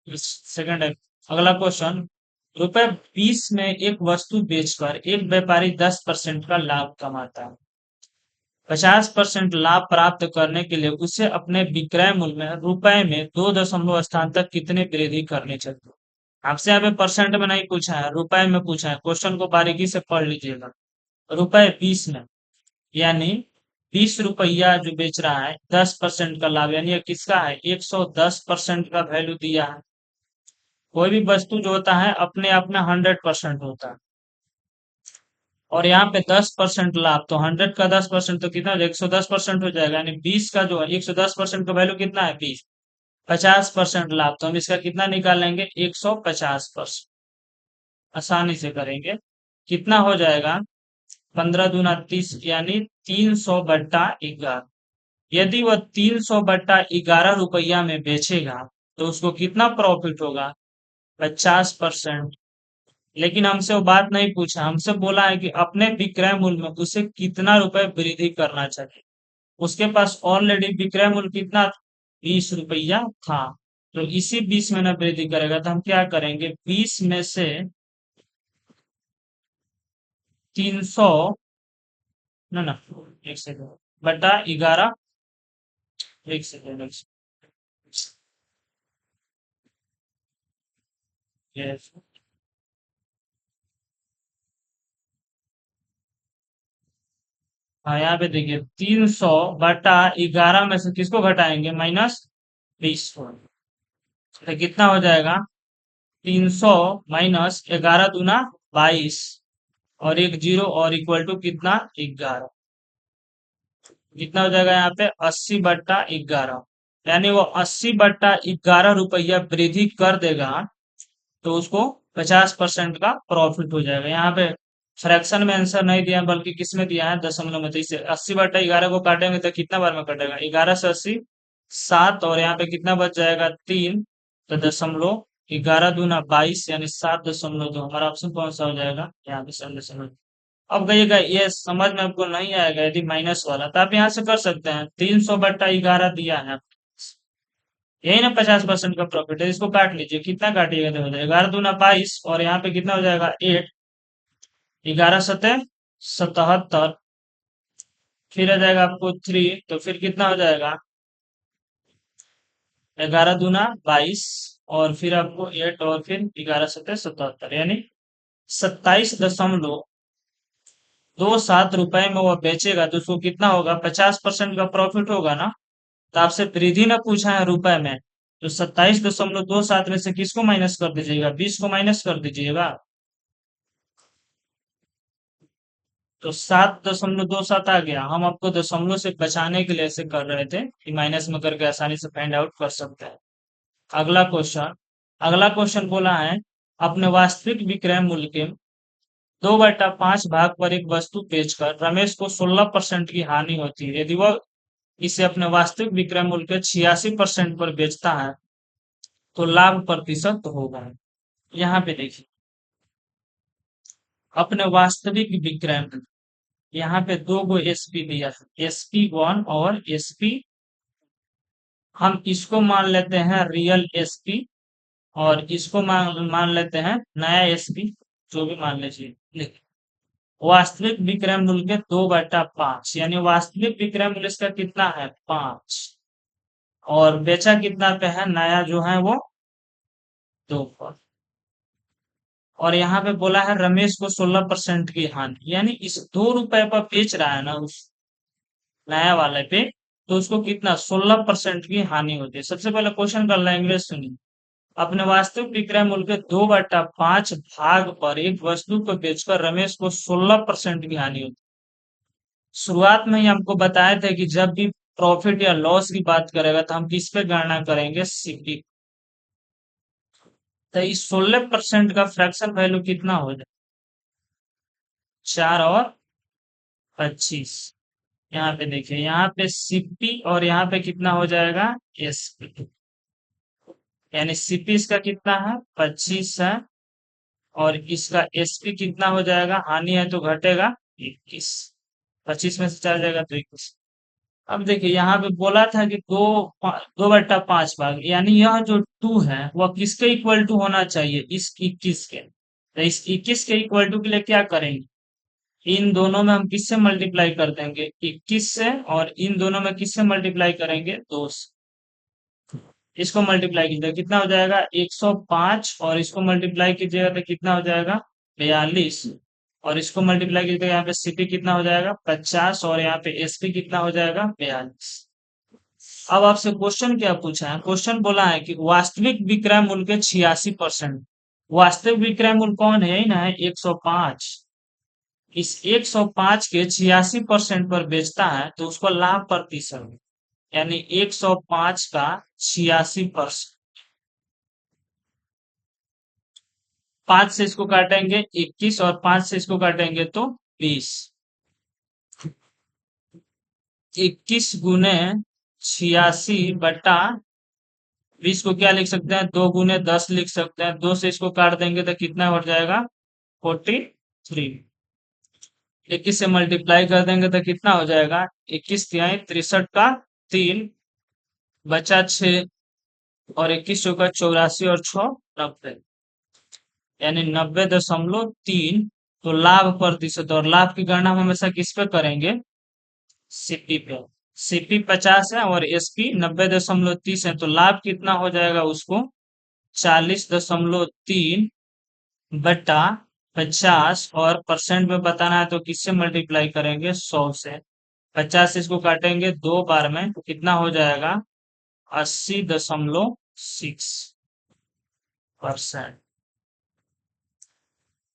सेकंड है। अगला क्वेश्चन, ₹20 में एक वस्तु बेचकर एक व्यापारी 10% का लाभ कमाता है। 50% लाभ प्राप्त करने के लिए उसे अपने विक्रय मूल्य में रुपए में 2 दशमलव स्थान तक कितनी वृद्धि करनी चाहिए? आपसे यहाँ पे परसेंट में नहीं पूछा है, रुपए में पूछा है। क्वेश्चन को बारीकी से पढ़ लीजिएगा। रुपए 20 में, यानी 20 रुपया जो बेच रहा है, 10% का लाभ, यानी ये किसका है? 110% का वैल्यू दिया है। कोई भी वस्तु जो होता है अपने आप में 100% होता है। और यहाँ पे 10% लाभ, तो 100 का 10% तो कितना हो जाएगा? 110% हो जाएगा। यानी 20 का जो है, 110% का वैल्यू कितना है? 20। 50% लाभ, तो हम इसका कितना निकालेंगे? 150%। आसानी से करेंगे। कितना हो जाएगा? 15 × 2 = 30, यानी 300/11। यदि वह 300/11 में बेचेगा तो उसको कितना प्रॉफिट होगा? 50%। लेकिन हमसे वो बात नहीं पूछा, हमसे बोला है कि अपने विक्रय मूल्य में उसे कितना रुपए वृद्धि करना चाहिए। उसके पास ऑलरेडी विक्रय मूल्य कितना? 20 रुपया था। तो इसी 20 में ना वृद्धि करेगा, तो हम क्या करेंगे? 20 में से 300, ना ना, एक सेकंड, बटा 11। एक सेकंड, यस। हाँ, यहाँ पे देखिए, 300/11 में से किसको घटाएंगे? -20 को। तो कितना हो जाएगा? 300 माइनस 11 दूना 22, और एक जीरो, और इक्वल टू कितना? 11। कितना हो जाएगा यहाँ पे? 80/11। यानी वो 80/11 वृद्धि कर देगा, तो उसको 50% का प्रॉफिट हो जाएगा। यहाँ पे फ्रैक्शन में आंसर नहीं दिया, बल्कि किस में दिया है? दशमलव में। तो इसे 80/11 को काटेंगे तो कितना बार में कटेगा? 11 से 80, 7, और यहाँ पे कितना बच जाएगा? 3। तो 11 दूना 22, यानी 7.2। हमारा ऑप्शन कौन सा हो जाएगा? यहाँ पे 7.2। अब कहिएगा ये समझ में आपको नहीं आएगा यदि माइनस वाला, तो आप यहाँ से कर सकते हैं। 300/11 दिया है, यही ना 50% का प्रॉफिट है। इसको काट लीजिए, कितना काटिएगा तो हो जाएगा? 11 दूना 22, और यहाँ पे कितना हो जाएगा? 8। 11 × 7 = 77। फिर आ जाएगा आपको 3, तो फिर कितना हो जाएगा? 11 दूना 22, और फिर आपको 8, और फिर 11 × 7 = 77, यानी 27.27 रुपए में वो बेचेगा, तो उसको कितना होगा? 50% का प्रॉफिट होगा ना। तो आपसे वृद्धि ना पूछा है रुपए में, तो 27.27 में से किसको माइनस कर दीजिएगा? 20 को माइनस कर दीजिएगा। तो 7.27 आ गया। हम आपको दशमलव से बचाने के लिए ऐसे कर रहे थे कि माइनस में करके आसानी से फाइंड आउट कर सकते हैं। अगला क्वेश्चन। अगला क्वेश्चन बोला है, अपने वास्तविक विक्रय मूल्य के 2/5 भाग पर एक वस्तु बेचकर रमेश को 16% की हानि होती है। यदि वह इसे अपने वास्तविक विक्रय मूल्य के 86% पर बेचता है तो लाभ प्रतिशत होगा। यहाँ पे देखिए, अपने वास्तविक विक्रय मूल्य, यहाँ पे दो गो एसपी दिया है, SP1 और SP। हम इसको मान लेते हैं रियल एसपी और इसको मान मान लेते हैं नया एसपी, जो भी मान लीजिए। देखिए, वास्तविक विक्रय मूल्य के 2/5, यानी वास्तविक विक्रय मूल्य इसका कितना है? 5। और बेचा कितना पे है? नया जो है वो 2 पर। और यहाँ पे बोला है रमेश को 16% की हानि, यानी इस 2 रुपए पर बेच रहा है ना उस नया वाले पे, तो उसको कितना? 16% की हानि होती है। सबसे पहले क्वेश्चन का लैंग्वेज सुनिए। अपने वास्तविक विक्रय मूल्य के 2/5 भाग पर एक वस्तु को बेचकर रमेश को 16% की हानि होती है। शुरुआत में ही हमको बताए थे कि जब भी प्रॉफिट या लॉस की बात करेगा तो हम किस पे गणना करेंगे? सीपी। तो इस 16% का फ्रैक्शन वैल्यू कितना हो जाए? 4 और 25। यहाँ पे देखिए, यहाँ पे सीपी और यहाँ पे कितना हो जाएगा? एसपी। यानी सीपी इसका कितना है? 25 है। और इसका एसपी कितना हो जाएगा? हानि है तो घटेगा 21। 25 में से 4 जाएगा तो 21। अब देखिए, यहाँ पे बोला था कि 2/5 भाग, यानी यह जो 2 है वह किसके इक्वल टू होना चाहिए? इस 21 के। तो इस 21 के इक्वल टू के लिए क्या करेंगे? इन दोनों में हम किससे मल्टीप्लाई कर देंगे? 21 से। और इन दोनों में किससे मल्टीप्लाई करेंगे? 2 से। इसको मल्टीप्लाई कीजिएगा, कितना हो जाएगा? 105। और इसको मल्टीप्लाई कीजिएगा तो कितना हो जाएगा? 42। और इसको मल्टीप्लाई कीजिएगा, यहाँ पे सीपी कितना हो जाएगा? 50। और यहाँ पे एसपी कितना हो जाएगा? 42। अब आपसे क्वेश्चन क्या पूछा है? क्वेश्चन बोला है कि वास्तविक विक्रय मूल्य के 86%। वास्तविक विक्रय मूल्य कौन है? यही ना है, 105। इस 105 के 86% पर बेचता है तो उसको लाभ प्रतिशत, यानी 105 का 86%। 5 से इसको काटेंगे 21 और 5 से इसको काटेंगे तो 20। 21 गुने 86/20 को क्या लिख सकते हैं? 2 गुने 10 लिख सकते हैं। 2 से इसको काट देंगे तो कितना बढ़ जाएगा? 43। 21 से मल्टीप्लाई कर देंगे तो कितना हो जाएगा? 21 तिहाई 63 का 3 बचा 6। और 21 चौका 84 और 6 90, यानी 90.3। तो लाभ प्रतिशत, और लाभ की गणना हम हमेशा किस पे करेंगे? सीपी पे। सीपी 50 है और एसपी 90.30 है, तो लाभ कितना हो जाएगा उसको? 40.3 बटा 50। और परसेंट में बताना है तो किससे मल्टीप्लाई करेंगे? 100 से। 50 से इसको काटेंगे 2 बार में तो कितना हो जाएगा? 80.6%।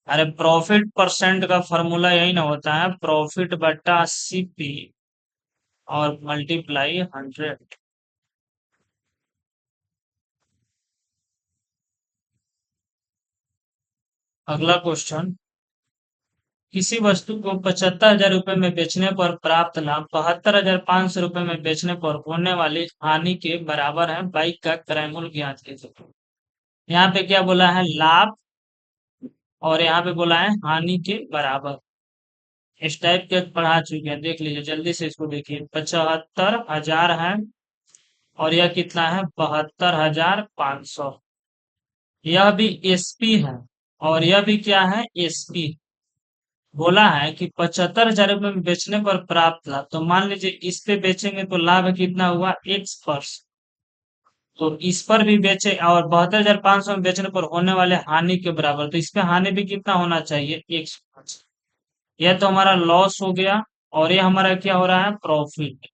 अरे प्रॉफिट परसेंट का फॉर्मूला यही ना होता है, प्रॉफिट बटा सीपी और मल्टीप्लाई 100। अगला क्वेश्चन। किसी वस्तु को 75,000 रुपए में बेचने पर प्राप्त लाभ 72,500 रुपए में बेचने पर होने वाली हानि के बराबर है। बाइक का क्रय मूल्य ज्ञात कीजिए। यहाँ पे क्या बोला है? लाभ। और यहाँ पे बोला है हानि के बराबर। इस टाइप के पढ़ा चुके हैं, देख लीजिए जल्दी से। इसको देखिए, 75,000 है और यह कितना है? 72,500। यह भी एसपी है और यह भी क्या है? एसपी। बोला है कि 75,000 रुपए में बेचने पर प्राप्त लाभ, तो मान लीजिए इस पे बेचेंगे तो लाभ कितना हुआ? X%। तो इस पर भी बेचे और 72,500 में बेचने पर होने वाले हानि के बराबर, तो इस पे हानि भी कितना होना चाहिए? X%। यह तो हमारा लॉस हो गया और ये हमारा क्या हो रहा है? प्रॉफिट।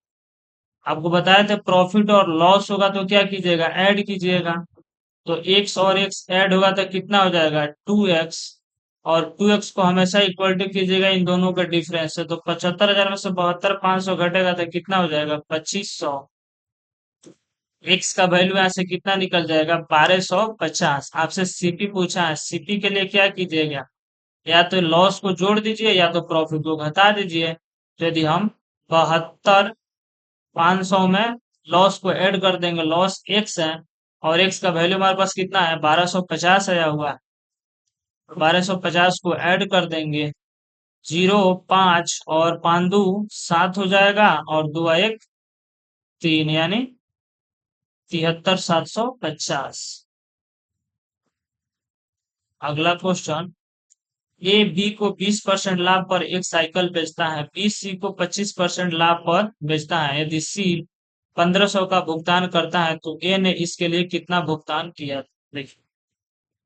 आपको बताया था प्रॉफिट और लॉस होगा तो क्या कीजिएगा, ऐड कीजिएगा। तो एक्स और एक्स ऐड होगा तो कितना हो जाएगा, 2x। और 2x को हमेशा इक्वल टू कीजिएगा इन दोनों का डिफरेंस है, तो 75,000 में से 72,500 घटेगा तो कितना हो जाएगा, 2500। एक्स का वैल्यू यहाँ से कितना निकल जाएगा, 1250। आपसे सीपी पूछा है, सीपी के लिए क्या कीजिएगा, या तो लॉस को जोड़ दीजिए या तो प्रॉफिट को घटा दीजिए। तो यदि हम 72,500 में लॉस को ऐड कर देंगे, लॉस एक्स है और एक्स का वैल्यू हमारे पास कितना है, 1250 आया हुआ है। 1250 को ऐड कर देंगे, 0 5 और 5 2 7 हो जाएगा और 2 1 3, यानी 73,750। अगला क्वेश्चन, ए बी को 20% लाभ पर एक साइकिल बेचता है, बी सी को 25% लाभ पर बेचता है। यदि सी 1500 का भुगतान करता है तो ए ने इसके लिए कितना भुगतान किया। देखिए,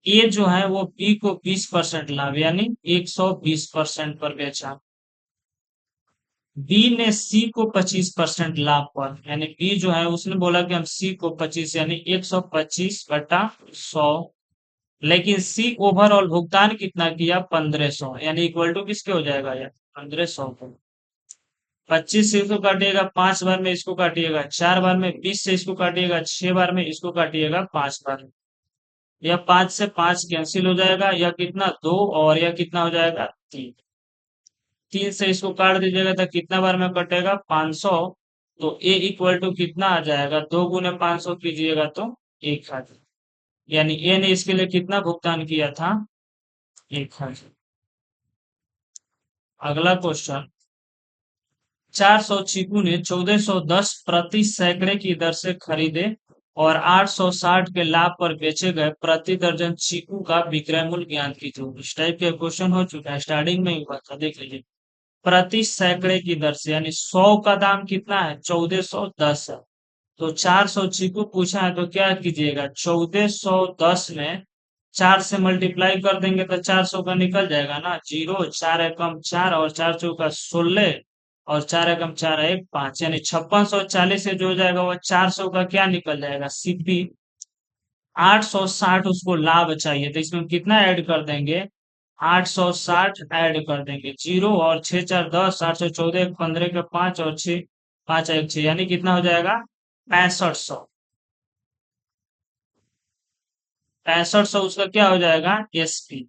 ए जो है वो बी को 20% लाभ यानी 120% पर बेचा। बी ने सी को 25% लाभ पर, यानी बी जो है उसने बोला कि हम सी को 25 यानी 125/100। लेकिन सी ओवरऑल भुगतान कितना किया, 1500, यानी इक्वल टू किसके हो जाएगा यार, 1500 को। 25 से इसको काटिएगा 5 बार में, इसको काटिएगा 4 बार में, 20 से इसको काटिएगा 6 बार में, इसको काटिएगा 5 बार में। यह 5 से 5 कैंसिल हो जाएगा, यह कितना 2 और यह कितना हो जाएगा 3। 3 से इसको काट दीजिएगा तो कितना बार में कटेगा, 500। तो ए इक्वल टू कितना आ जाएगा, 2 × 500 कीजिएगा तो 1000, यानी ए ने इसके लिए कितना भुगतान किया था, 1000। अगला क्वेश्चन, 400 चीकू ने 1410 प्रति सैकड़े की दर से खरीदे और 860 के लाभ पर बेचे गए प्रति दर्जन चीकू का विक्रय मूल्य ज्ञात कीजिए। इस टाइप के क्वेश्चन हो चुका है, स्टार्टिंग में ही हुआ था, देख लीजिए। प्रति सैकड़े की दर से, यानी 100 का दाम कितना है, 1410 है। तो 400 चीकू पूछा है तो क्या कीजिएगा, 1410 में 4 से मल्टीप्लाई कर देंगे तो 400 का निकल जाएगा ना, 0 4 एकम 4 और 4 चौका 16 और 4 एकम 4 1 5, यानी 5640 से जो हो जाएगा वो 400 का क्या निकल जाएगा, सीपी। 860 उसको लाभ चाहिए तो इसमें कितना ऐड कर देंगे, 860 ऐड कर देंगे, 0 और 6 4 10, 814 15 के 5 और 6 5 1 6, यानी कितना हो जाएगा, 6500। 6500 उसका क्या हो जाएगा, एसपी।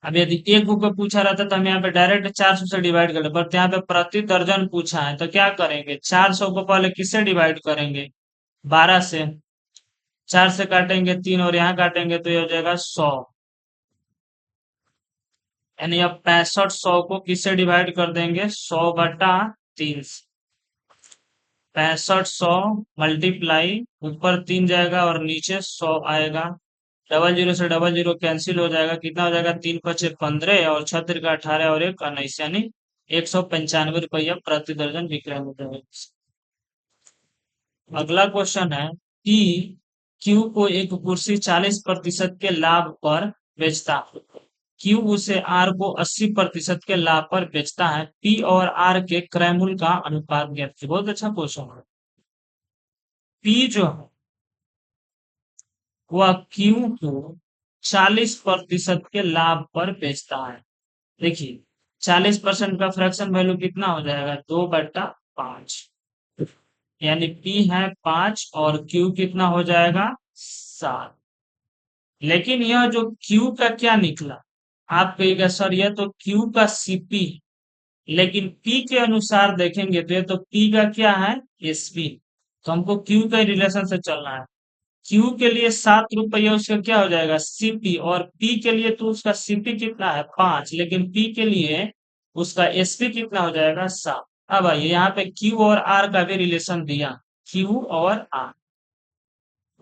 अब यदि एक बुक में पूछा रहता तो हम यहाँ पे डायरेक्ट 400 से डिवाइड कर ले, बट यहाँ पे प्रति दर्जन पूछा है तो क्या करेंगे, 400 को पहले किससे डिवाइड करेंगे, 12 से। 4 से काटेंगे 3 और यहाँ काटेंगे तो ये हो जाएगा 100, यानी अब 6500 को किससे डिवाइड कर देंगे, 100/3 से। 6500 मल्टीप्लाई, ऊपर 3 जाएगा और नीचे 100 आएगा। डबल जीरो से डबल जीरो कैंसिल हो जाएगा, कितना हो जाएगा, 3 × 5 = 15 और 6 × 18 और 1 × 19, यानी 195 रुपया प्रति दर्जन विक्रय मूल्य है। अगला क्वेश्चन है कि क्यू को एक कुर्सी 40% के लाभ पर बेचता है, क्यू उसे आर को 80% के लाभ पर बेचता है, पी और आर के क्रय मूल्य का अनुपात ज्ञात कीजिए। बहुत अच्छा क्वेश्चन है। पी जो है वह क्यू को 40% के लाभ पर बेचता है। देखिए, 40% का फ्रैक्शन वैल्यू कितना हो जाएगा, 2/5, यानी पी है 5 और क्यू कितना हो जाएगा, 7। लेकिन यह जो क्यू का क्या निकला, आप कहिएगा सर यह तो क्यू का सीपी, लेकिन पी के अनुसार देखेंगे तो ये तो पी का क्या है, एसपी। तो हमको क्यू का रिलेशन से चलना है। क्यू के लिए 7 रुपया उसका क्या हो जाएगा, सीपी, और पी के लिए तो उसका सीपी कितना है, 5, लेकिन पी के लिए उसका एसपी कितना हो जाएगा, 7। अब आइए यहाँ पे क्यू और आर का भी रिलेशन दिया, क्यू और आर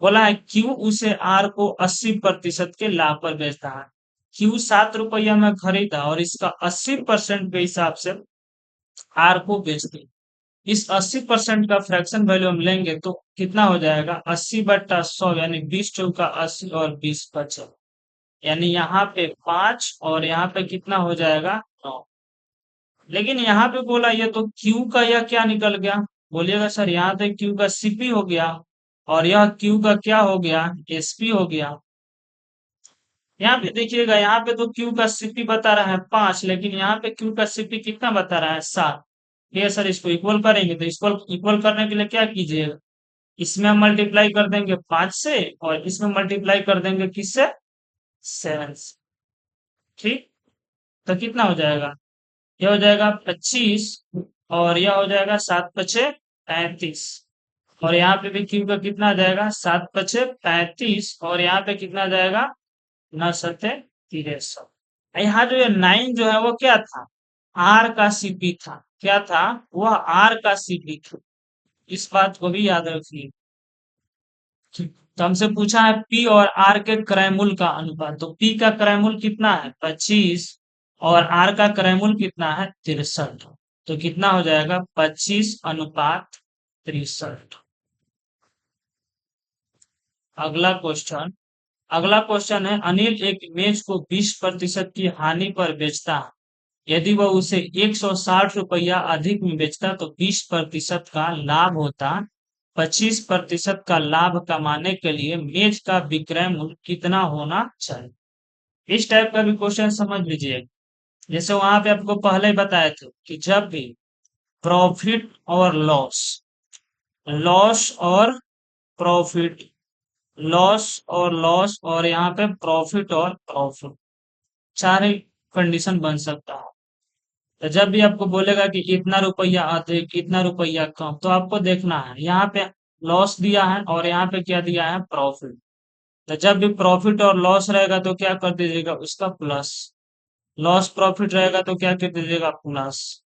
बोला है क्यू उसे आर को 80% के लाभ पर बेचता है। क्यू 7 रुपया में खरीदा और इसका 80% के हिसाब से आर को बेच दी। इस 80% का फ्रैक्शन वैल्यू हम लेंगे तो कितना हो जाएगा, 80/100, यानी 20 चौका 80 और 20 बचा, यानी यहाँ पे 5 और यहाँ पे कितना हो जाएगा, 9। लेकिन यहाँ पे बोला ये तो क्यू का यह क्या निकल गया, बोलिएगा सर यहाँ पे क्यू का सीपी हो गया और यह क्यू का क्या हो गया, एसपी हो गया। यहाँ पे देखिएगा, यहाँ पे तो क्यू का सीपी बता रहा है 5, लेकिन यहाँ पे क्यू का सीपी कितना बता रहा है 7। ठीक है सर, इसको इक्वल करेंगे तो इसको इक्वल करने के लिए क्या कीजिएगा, इसमें हम मल्टीप्लाई कर देंगे 5 से और इसमें मल्टीप्लाई कर देंगे किससे, 7 से। ठीक, तो कितना हो जाएगा, यह हो जाएगा 25 और यह हो जाएगा 7 × 5 = 35। और यहाँ पे भी क्यू का कितना आ जाएगा, 7 × 5 = 35 और यहाँ पे कितना आ जाएगा, 9×7 = 63। यहाँ जो ये 9 जो है वो क्या था, आर का सीपी था। क्या था, वह आर का सीपी था। इस बात को भी याद रखिए। तो हमसे पूछा है पी और आर के क्रयमूल का अनुपात, तो पी का क्रयमूल कितना है 25 और आर का क्रयमूल कितना है 63। तो कितना हो जाएगा 25:63। अगला क्वेश्चन, अगला क्वेश्चन है अनिल एक मेज को 20% की हानि पर बेचता है। यदि वह उसे 160 रुपया अधिक में बेचता तो 20% का लाभ होता। 25% का लाभ कमाने के लिए मेज का विक्रय मूल्य कितना होना चाहिए। इस टाइप का भी क्वेश्चन समझ लीजिए। जैसे वहां पे आपको पहले ही बताए थे कि जब भी प्रॉफिट और लॉस, लॉस और प्रॉफिट, लॉस और लॉस और यहाँ पे प्रॉफिट और प्रॉफिट, चार ही कंडीशन बन सकता है। तो जब भी आपको बोलेगा कि इतना रुपया अधिक इतना रुपया कम, तो आपको देखना है यहाँ पे लॉस दिया है और यहाँ पे क्या दिया है, प्रॉफिट। तो जब भी प्रॉफिट और लॉस रहेगा तो क्या कर दीजिएगा, उसका प्लस। लॉस प्रॉफिट रहेगा तो क्या कर दीजिएगा, प्लस।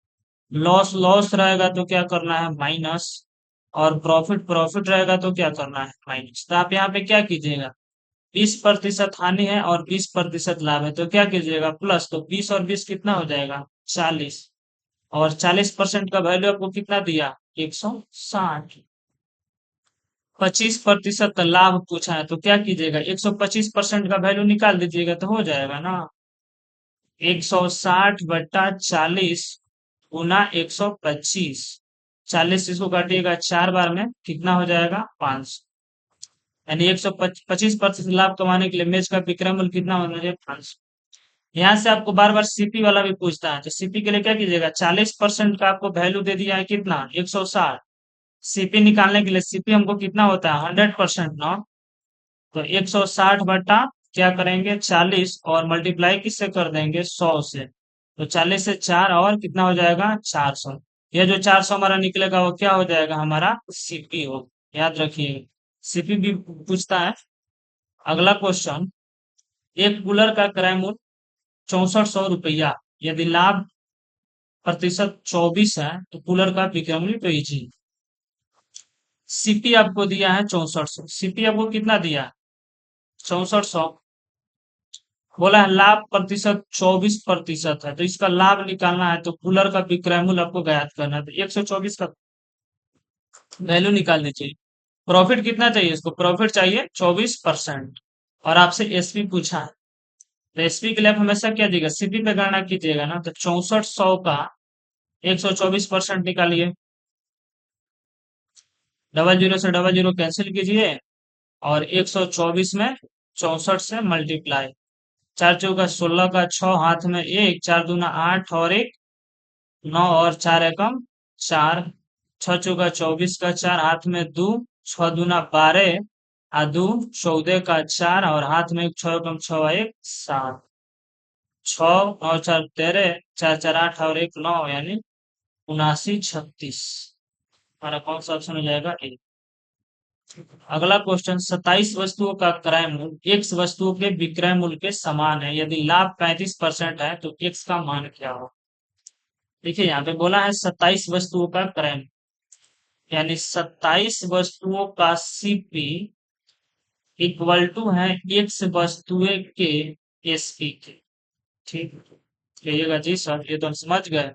लॉस लॉस रहेगा तो क्या करना है, माइनस। और प्रॉफिट प्रॉफिट रहेगा तो क्या करना है, माइनस। तो आप यहाँ पे क्या कीजिएगा, 20% हानि है और 20% लाभ है तो क्या कीजिएगा, प्लस। तो 20 और 20 कितना हो जाएगा, 40। और 40% का वैल्यू आपको कितना दिया, 160। 25% लाभ पूछा है तो क्या कीजिएगा, 125% का वैल्यू निकाल दीजिएगा तो हो जाएगा ना। 160/40 गुना 125। 40 इसको काटिएगा 4 बार में कितना हो जाएगा, 500। यानी 125% लाभ कमाने के लिए मेज का विक्रय मूल्य कितना होना चाहिए, 500। यहाँ से आपको बार बार सीपी वाला भी पूछता है, तो सीपी के लिए क्या कीजिएगा, 40% का आपको वैल्यू दे दिया है कितना, 160। सीपी निकालने के लिए सीपी हमको कितना होता है, 100% ना। तो 160 क्या करेंगे 40 और मल्टीप्लाई किससे कर देंगे, 100 से। तो 40 से 4 और कितना हो जाएगा, 400। यह जो 400 हमारा निकलेगा वो क्या हो जाएगा, हमारा सीपी हो। याद रखिए, सीपी भी पूछता है। अगला क्वेश्चन, एक कूलर का क्रय मूल्य 6400 रुपया, यदि लाभ प्रतिशत 24 है तो कूलर का विक्रय मूल्य कीजिए। सीपी आपको दिया है 6400, सीपी आपको कितना दिया है, 6400। बोला है लाभ प्रतिशत 24% है, तो इसका लाभ निकालना है तो कूलर का विक्रय मूल्य आपको ज्ञात करना है। तो 124 का वैल्यू निकाल दीजिए। प्रॉफिट कितना चाहिए इसको, प्रॉफिट चाहिए 24%। और आपसे एसपी पूछा है, तो एसपी के लिए आप हमेशा क्या दीजिएगा, सीपी पे गणना कीजिएगा ना। तो 6400 का 124% निकालिए। डबल जीरो से डबल जीरो कैंसिल कीजिए और 124 में 64 से मल्टीप्लाई। 4×4 = 16 का 6 हाथ में 1, 4×2 = 8 और 1 9 और 4 एकम 4। 6×4 = 24 का 4 हाथ में 2, 6×2 = 12 आ 2 14 का 4 और हाथ में 6 एकम 6 और 1 7। 6 9 4 13, 4 4 8 और 1 9, यानी 79 36। हमारा कौन सा ऑप्शन हो जाएगा, ए। अगला क्वेश्चन, 27 वस्तुओं का क्रय मूल्य x वस्तुओं के विक्रय मूल्य के समान है, यदि लाभ 35% है तो x का मान क्या हो। देखिए यहाँ पे बोला है 27 वस्तुओं का क्रय मूल्य, यानी 27 वस्तुओं का सीपी इक्वल टू है x वस्तुएं के एसपी के। ठीक, कहिएगा जी सर ये तो हम समझ गए।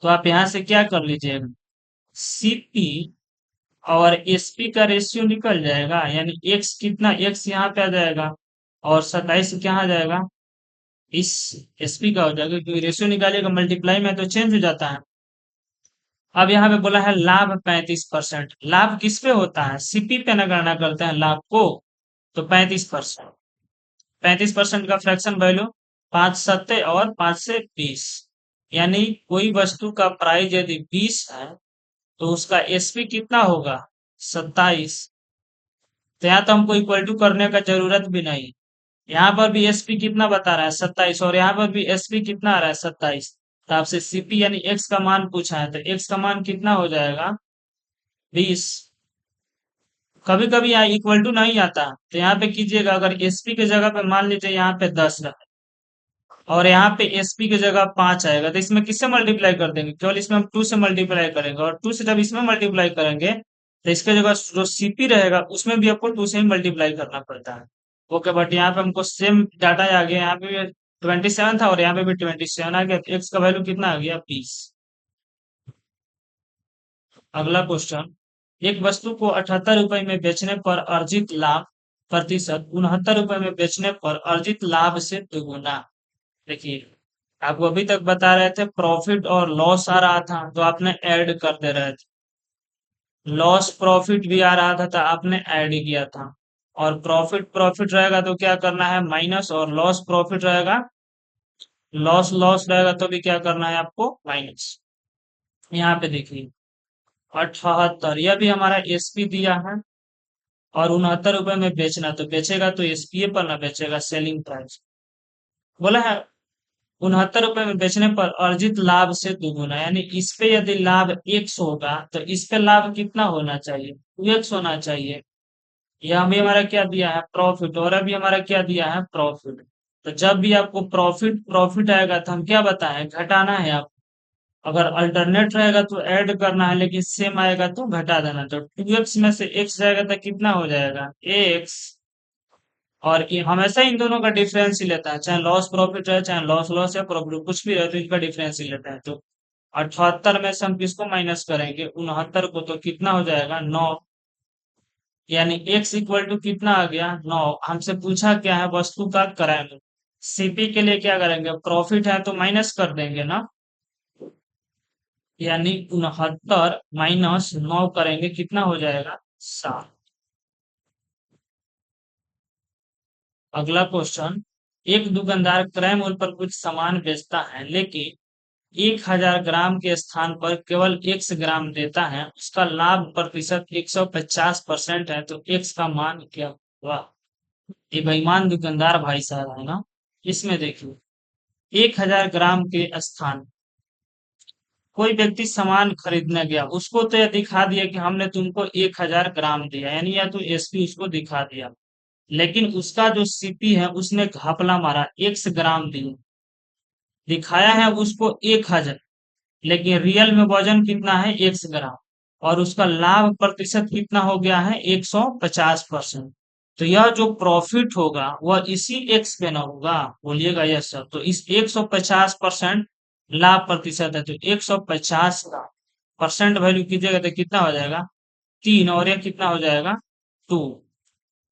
तो आप यहाँ से क्या कर लीजिएगा, सीपी और एसपी का रेशियो निकल जाएगा, यानी एक्स कितना, एक्स यहाँ पे आ जाएगा और 27 क्या आ जाएगा, इस एसपी का हो जाएगा, क्योंकि रेशियो निकालिएगा मल्टीप्लाई में तो चेंज हो जाता है। अब यहाँ पे बोला है लाभ 35%। लाभ किस पे होता है? सीपी पे ना गणना करते हैं लाभ को। तो 35%, 35% का फ्रैक्शन वैल्यू 5 और 5 से 20, यानी कोई वस्तु का प्राइस यदि 20 है तो उसका एसपी कितना होगा? 27। तो यहाँ तो हमको इक्वल टू करने का जरूरत भी नहीं। यहाँ पर भी एसपी कितना बता रहा है? 27, और यहाँ पर भी एसपी कितना आ रहा है? 27। तो आपसे सीपी यानी एक्स का मान पूछा है, तो एक्स का मान कितना हो जाएगा? 20। कभी कभी यहाँ इक्वल टू नहीं आता, तो यहाँ पे कीजिएगा, अगर एसपी के जगह पे मान लीजिए यहाँ पे 10 रहे और यहाँ पे एसपी की जगह 5 आएगा, तो इसमें किससे मल्टीप्लाई कर देंगे? केवल इसमें हम 2 से मल्टीप्लाई करेंगे, और 2 से जब इसमें मल्टीप्लाई करेंगे तो इसके जगह जो सीपी रहेगा उसमें भी आपको 2 से ही मल्टीप्लाई करना पड़ता है। ओके, बट यहाँ पे हमको सेम डाटा आ गया। यहाँ पे भी 27 था और यहाँ पे भी 27 आ गया, तो एक्स का वैल्यू कितना आ गया? 20। अगला क्वेश्चन, एक वस्तु को 78 रुपए में बेचने पर अर्जित लाभ प्रतिशत 69 रुपए में बेचने पर अर्जित लाभ से दोगुना। देखिए, आपको अभी तक बता रहे थे प्रॉफिट और लॉस आ रहा था तो आपने ऐड कर दे रहे थे, लॉस प्रॉफिट भी आ रहा था तो आपने ऐड किया था, और प्रॉफिट प्रॉफिट रहेगा तो क्या करना है? माइनस, और लॉस प्रॉफिट रहेगा, लॉस लॉस रहेगा तो भी क्या करना है आपको? माइनस। यहाँ पे देखिए 78, यह भी हमारा एसपी दिया है, और 69 रुपए में बेचना, तो बेचेगा तो एसपीए पर ना बेचेगा, सेलिंग प्राइस। बोला है 69 रुपए में बेचने पर अर्जित लाभ से दोगुना, यानी इस पे यदि लाभ 100 होगा तो इस पे लाभ कितना होना चाहिए? 2x होना चाहिए। यह अभी हमारा क्या दिया है? प्रॉफिट, और अभी हमारा क्या दिया है? प्रॉफिट। तो जब भी आपको प्रॉफिट प्रॉफिट आएगा तो हम क्या बताएं? घटाना है आप। अगर अल्टरनेट रहेगा तो ऐड करना है, लेकिन सेम आएगा तो घटा देना। तो 2x में से x जाएगा तो कितना हो जाएगा? x। और ये हमेशा इन दोनों का डिफरेंस ही लेता है, चाहे लॉस प्रॉफिट रहे, चाहे लॉस लॉस या प्रॉफिट कुछ भी रहे, तो इनका डिफरेंस ही लेता है। तो 78 में से हम किसको माइनस करेंगे? 69 को, तो कितना हो जाएगा? 9। यानी x इक्वल टू कितना आ गया? 9। हमसे पूछा क्या है? वस्तु का क्रय मूल्य। सीपी के लिए क्या करेंगे? प्रॉफिट है तो माइनस कर देंगे ना, यानी 69 - 9 करेंगे, कितना हो जाएगा? 7। अगला क्वेश्चन, एक दुकानदार क्रय मूल्य पर कुछ सामान बेचता है लेकिन 1000 ग्राम के स्थान पर केवल x ग्राम देता है, उसका लाभ प्रतिशत 150% है, तो x का मान क्या हुआ? ये बेईमान दुकानदार भाई साहब है ना। इसमें देखिए 1000 ग्राम के स्थान, कोई व्यक्ति सामान खरीदने गया, उसको तो यह दिखा दिया कि हमने तुमको 1000 ग्राम दिया, यानी या तो एसपी उसको दिखा दिया, लेकिन उसका जो सीपी है उसने घपला मारा, एक्स ग्राम दिया, दिखाया है उसको 1000, लेकिन रियल में वजन कितना है? 1 ग्राम, और उसका लाभ प्रतिशत कितना हो गया है? 150%। तो यह जो प्रॉफिट होगा वह इसी एक्स पे ना होगा, बोलिएगा यस सर। तो इस 150% लाभ प्रतिशत है, तो 150 का परसेंट वैल्यू कीजिएगा तो कितना हो जाएगा? 3, और यह कितना हो जाएगा? 2।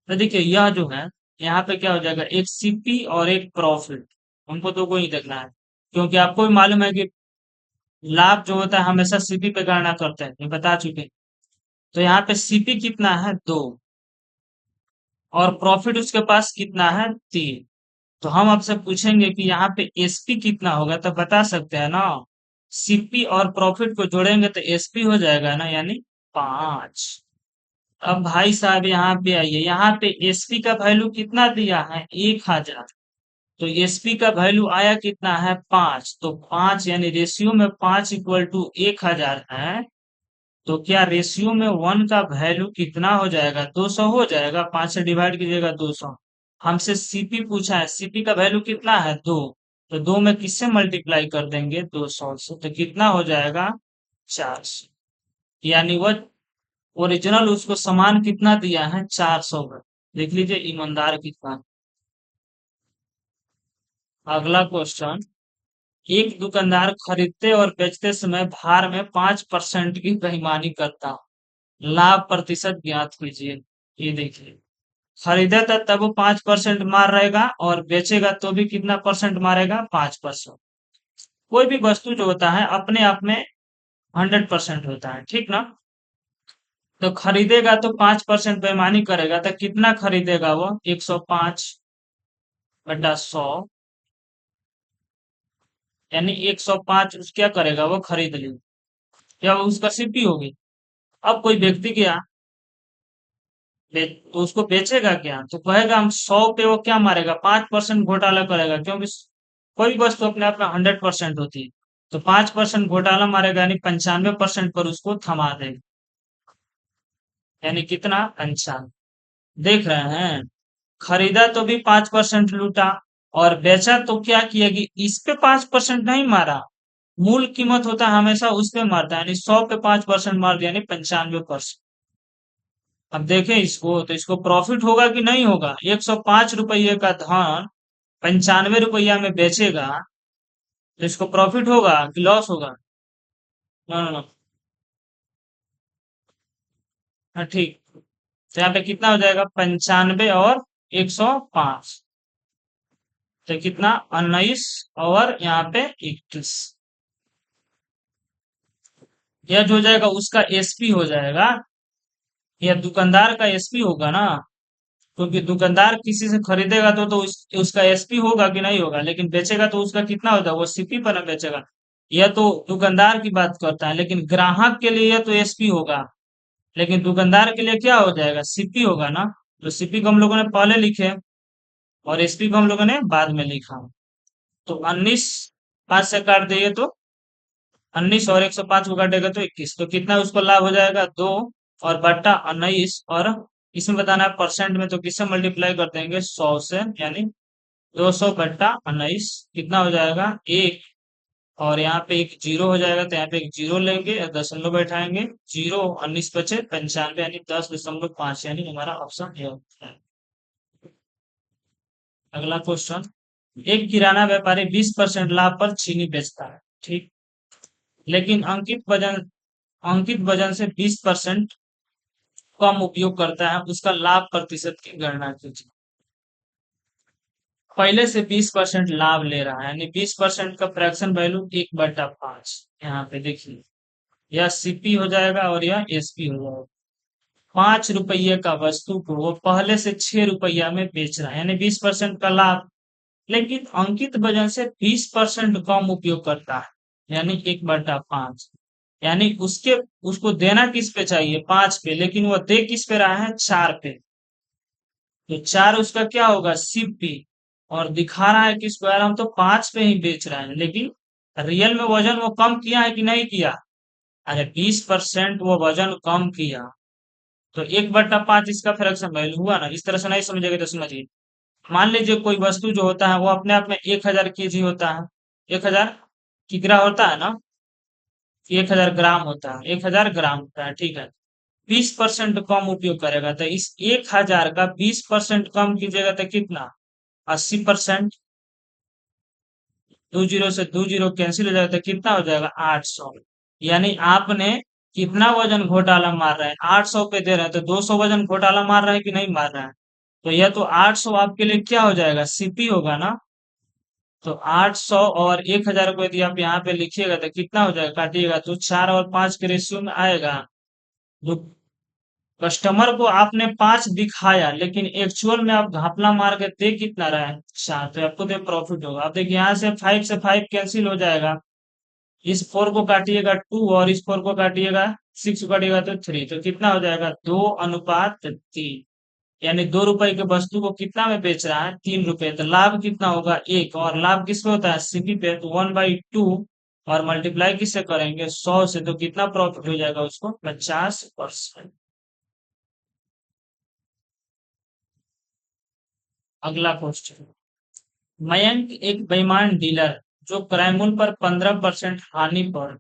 तो देखिए यह जो है, यहाँ पे क्या हो जाएगा? एक सीपी और एक प्रॉफिट, हमको दो को ही देखना है, क्योंकि आपको भी मालूम है कि लाभ जो होता है हमेशा सीपी पे गणना करते हैं, ये बता चुके हैं। तो यहाँ पे सीपी कितना है? 2, और प्रॉफिट उसके पास कितना है? 3। तो हम आपसे पूछेंगे कि यहाँ पे एसपी कितना होगा, तो बता सकते हैं ना, सीपी और प्रॉफिट को जोड़ेंगे तो एसपी हो जाएगा ना, यानी 5। अब भाई साहब यहाँ पे आइए, यहाँ पे एसपी का वैल्यू कितना दिया है? 1000। तो एसपी का वैल्यू आया कितना है? 5। तो 5 यानी रेशियो में 5 इक्वल टू 1000 है, तो क्या रेशियो में 1 का वैल्यू कितना हो जाएगा? 200 हो जाएगा। 5 से डिवाइड कीजिएगा 200। हमसे सीपी पूछा है, सीपी का वैल्यू कितना है? 2। तो 2 में किससे मल्टीप्लाई कर देंगे? 200 से, तो कितना हो जाएगा? 400। यानी वह ओरिजिनल उसको सामान कितना दिया है? 400 का। देख लीजिए ईमानदार कितना। अगला क्वेश्चन, एक दुकानदार खरीदते और बेचते समय भार में 5% की बेईमानी करता, लाभ प्रतिशत ज्ञात कीजिए। ये देखिए, खरीदा था तब वो 5% मार रहेगा, और बेचेगा तो भी कितना परसेंट मारेगा? 5%। कोई भी वस्तु जो होता है अपने आप में 100% होता है, ठीक ना। तो खरीदेगा तो 5% बेईमानी करेगा, तो कितना खरीदेगा वो? 105/100, यानी 105 क्या करेगा वो? खरीद लेगा। या वो उसका सीपी होगी। अब कोई व्यक्ति गया, तो उसको बेचेगा क्या? तो कहेगा हम 100 पे, वो क्या मारेगा? 5% घोटाला करेगा, क्योंकि कोई वस्तु अपने आप में 100% होती है। तो 5% घोटाला मारेगा, यानी 95% पर उसको थमा देगा। यानी कितना? 95। देख रहे हैं, खरीदा तो भी 5% लूटा, और बेचा तो क्या किया कि इस पे 5% नहीं मारा। मूल कीमत होता है हमेशा उस पे मारता है, यानी 100 पे 5% मार दिया, यानी 95%। अब देखें इसको, तो इसको प्रॉफिट होगा कि नहीं होगा? 105 रुपये का धन 95 रुपया में बेचेगा, तो इसको प्रॉफिट होगा कि लॉस होगा? No no no. हाँ ठीक। तो यहाँ पे कितना हो जाएगा? 95 और 105, तो कितना? 19 और यहाँ पे 21। यह जो हो जाएगा उसका एसपी हो जाएगा। यह दुकानदार का एसपी होगा ना, क्योंकि दुकानदार किसी से खरीदेगा तो उसका एसपी होगा कि नहीं होगा, लेकिन बेचेगा तो उसका कितना होता है? वो सीपी पर ना बेचेगा। यह तो दुकानदार की बात करता है, लेकिन ग्राहक के लिए यह तो एसपी होगा, लेकिन दुकानदार के लिए क्या हो जाएगा? सीपी होगा ना। तो सीपी को हम लोगों ने पहले लिखे, और एसपी को हम लोगों ने बाद में लिखा। तो 19 5 से काट दिए तो 19, और 105 को काटेगा तो 21, तो कितना उसको लाभ हो जाएगा? 2, और बट्टा 19, और इसमें बताना है परसेंट में, तो किससे मल्टीप्लाई कर देंगे? 100 से, यानी 200/19 कितना हो जाएगा? 1। और यहाँ पे एक जीरो हो जाएगा, तो यहाँ पे एक जीरो लेंगे और दशमलव बैठाएंगे। जीरो 19 बचे 95, यानी 10.5, यानी हमारा ऑप्शन ए होता है। अगला क्वेश्चन, एक किराना व्यापारी 20% लाभ पर चीनी बेचता है, ठीक। लेकिन अंकित वजन से 20% कम उपयोग करता है, उसका लाभ प्रतिशत की गणना कीजिए। पहले से 20% लाभ ले रहा है, यानी 20% का फ्रैक्शन वैल्यू 1/5। यहाँ पे देखिए, यह सीपी हो जाएगा और यह एसपी हो जाएगा। 5 रुपये का वस्तु को वो पहले से 6 रुपया में बेच रहा है, यानी 20% का लाभ। लेकिन अंकित वजन से 20% कम उपयोग करता है, यानी 1/5। यानी उसको देना किस पे चाहिए? 5 पे, लेकिन वो दे किस पे रहा है? 4 पे। तो 4 उसका क्या होगा? सीपी। और दिखा रहा है किसको? यार हम तो 5 पे ही बेच रहे हैं, लेकिन रियल में वजन वो कम किया है कि नहीं किया? अरे 20% वो वजन कम किया, तो 1/5 इसका फ्रैक्शन वैल्यू हुआ ना। इस तरह से नहीं समझेगा तो समझिए, मान लीजिए कोई वस्तु जो होता है वो अपने आप में 1000 kg होता है। 1000 किग्रा होता है ना, 1000 ग्राम होता है, 1000 ग्राम होता है, ठीक है। 20% कम उपयोग करेगा, तो इस 1000 का 20% कम कीजिएगा तो कितना? 80%। 20 से 20 कैंसिल हो जाएगा, तो कितना हो जाएगा? 800। यानी आपने कितना वजन घोटाला मार रहे हैं? 800 पे दे रहे हैं, तो 200 वजन घोटाला मार रहा है कि नहीं मार रहा है? तो यह तो 800 आपके लिए क्या हो जाएगा? सीपी होगा ना। तो 800 और 1000 को यदि आप यहाँ पे लिखिएगा तो कितना हो जाएगा? काटिएगा तो 4 और 5 के रेशियो में आएगा। जो कस्टमर को आपने 5 दिखाया, लेकिन एक्चुअल में आप घपला मार के दे कितना रहे हैं? 4, तो आपको दे प्रॉफिट होगा। अब देखिए यहाँ से 5 से 5 कैंसिल हो जाएगा। इस 4 को काटिएगा 2, और इस 4 को काटिएगा 6 को काटिएगा तो 3, तो कितना हो जाएगा? 2:3। यानी 2 रुपए के वस्तु को कितना में बेच रहा है? 3 रुपए। तो लाभ कितना होगा? 1। और लाभ किस पे होता है? सीपी पे। तो 1/2, और मल्टीप्लाई किससे करेंगे? 100 से। तो कितना प्रॉफिट हो जाएगा उसको? 50%। अगला क्वेश्चन, मयंक एक बेईमान डीलर जो क्रय मूल्य पर 15% हानि पर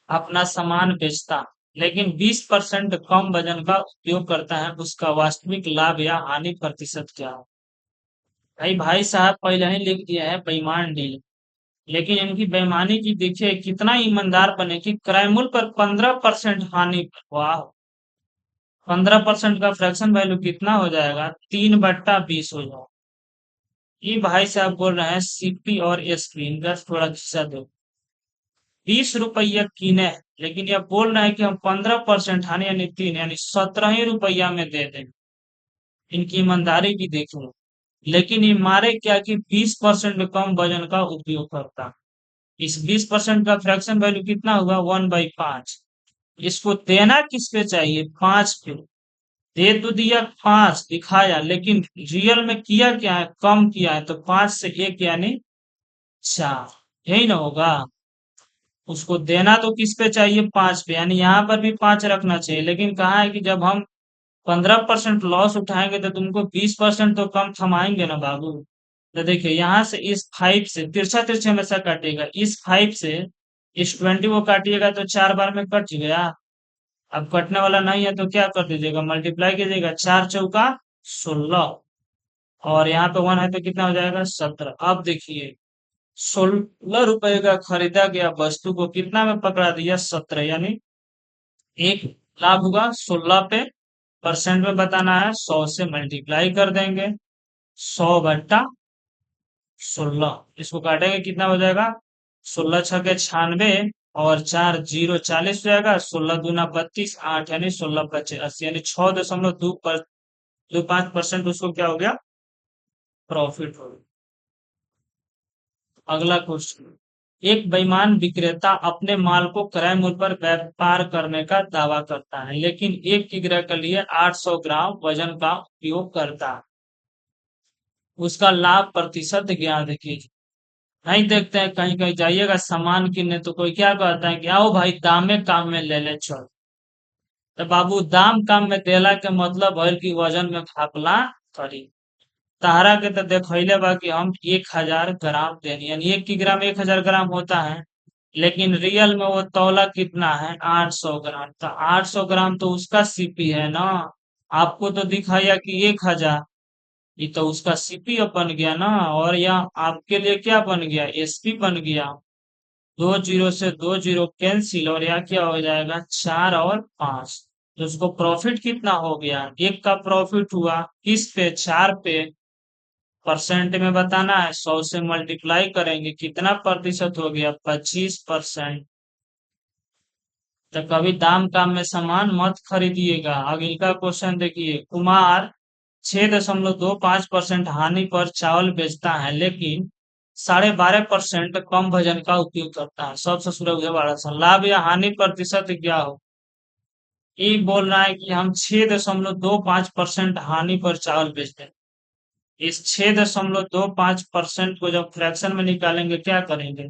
अपना सामान बेचता, लेकिन 20% कम वजन का उपयोग करता है, उसका वास्तविक लाभ या हानि प्रतिशत क्या है? भाई साहब पहले ही लिख दिया है बेईमान डीलर, लेकिन इनकी बेईमानी की देखिए कितना ईमानदार बने कि क्रय मूल्य पर 15% हानि पर। वाह। 15% का फ्रैक्शन वैल्यू कितना हो जाएगा? 3/20 हो जाएगा। ये भाई साहब बोल रहे हैं सीपी और एसपी, इनका थोड़ा हिस्सा दो। 20 रुपया कीने, लेकिन यह बोल रहे हैं कि हम 15% हानि यानी 3 यानी 17 ही रुपया में दे दें। इनकी ईमानदारी भी देखो। लेकिन ये मारे क्या कि 20% कम वजन का उपयोग करता। इस 20% का फ्रैक्शन वैल्यू कितना हुआ 1/5। इसको देना किस पे चाहिए 5 पे। दे तो दिया 5 दिखाया, लेकिन रियल में किया क्या है कम किया है, तो 5 से 1 यानी 4। यही ना होगा। उसको देना तो किस पे चाहिए 5 पे, यानी यहाँ पर भी 5 रखना चाहिए, लेकिन कहा है कि जब हम 15% लॉस उठाएंगे तो तुमको 20% तो कम थमाएंगे ना बाबू। तो देखिए यहाँ से इस 5 से तिरछा तिरछा हमेशा काटेगा, इस 5 से इस 20 को काटिएगा तो 4 बार में कट गया। अब कटने वाला नहीं है तो क्या कर दीजिएगा मल्टीप्लाई कीजिएगा, 4 चौका 16, और यहाँ पे 1 है तो कितना हो जाएगा 17। अब देखिए 16 रुपए का खरीदा गया वस्तु को कितना में पकड़ा दिया 17, यानी एक लाभ हुआ 16 पे। परसेंट में बताना है 100 से मल्टीप्लाई कर देंगे, 100/16 इसको काटेंगे कितना हो जाएगा 16 6 के 96, और 4 0 40 हो जाएगा, 16 दूना 32, 8 यानी 16 25 80, यानी 6.25% उसको क्या हो गया प्रॉफिट हो गया। अगला क्वेश्चन, एक बेईमान विक्रेता अपने माल को क्रय मूल्य पर व्यापार करने का दावा करता है, लेकिन एक किग्रा के लिए 800 ग्राम वजन का उपयोग करता है। उसका लाभ प्रतिशत ज्ञात कीजिए। नहीं देखते हैं कहीं कहीं जाइएगा सामान किनने तो कोई क्या कहता है कि आओ भाई दामे काम में ले ले चल। तो बाबू दाम काम में देला के मतलब है कि वजन में घपला करी। तारा के तो देखैले बा कि हम 1000 ग्राम देनी, यानी 1 किग्रा में 1000 ग्राम होता है, लेकिन रियल में वो तौला कितना है 800 ग्राम। तो 800 ग्राम तो उसका सीपी है ना। आपको तो दिखाया कि 1000, ये तो उसका सीपी बन गया ना, और यहाँ आपके लिए क्या बन गया एसपी बन गया। 2 जीरो से 2 जीरो कैंसिल, और यहाँ क्या हो जाएगा 4 और 5। तो उसको प्रॉफिट कितना हो गया, एक का प्रॉफिट हुआ किस पे 4 पे। परसेंट में बताना है 100 से मल्टीप्लाई करेंगे कितना प्रतिशत हो गया 25%। तो कभी दाम काम में सामान मत खरीदिएगा। अगले का क्वेश्चन देखिए, कुमार 6.25% हानि पर चावल बेचता है, लेकिन 12.5% कम वजन का उपयोग करता है। सबसे सुलभ बड़ा सा लाभ या हानि प्रतिशत क्या हो। ये बोल रहा है कि हम 6.25% हानि पर चावल बेचते हैं। इस 6.25% को जब फ्रैक्शन में निकालेंगे क्या करेंगे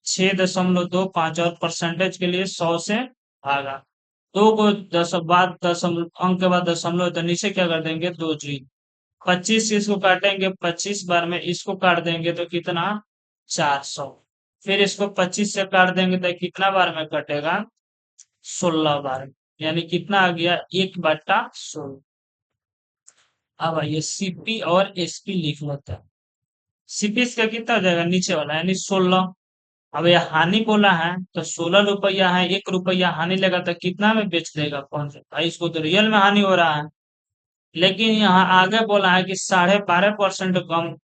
6.25 और परसेंटेज के लिए 100 से भागा। दो को दस बाद दशमलव अंक के बाद दशमलव तो नीचे क्या कर देंगे 2 जीरो। 25 से इसको काटेंगे 25 बार में, इसको काट देंगे तो कितना 400। फिर इसको 25 से काट देंगे तो कितना बार में कटेगा 16 बार, यानी कितना आ गया 1/16। अब आइए सीपी और एसपी लिख लेते हैं। सीपी इसका कितना हो जाएगा नीचे वाला यानी 16। अब ये हानि बोला है तो 16 रुपया है, 1 रुपया हानि लगा तो कितना में बेच देगा कौन से भाई, इसको तो रियल में हानि हो रहा है। लेकिन यहाँ आगे बोला है कि 12.5% कम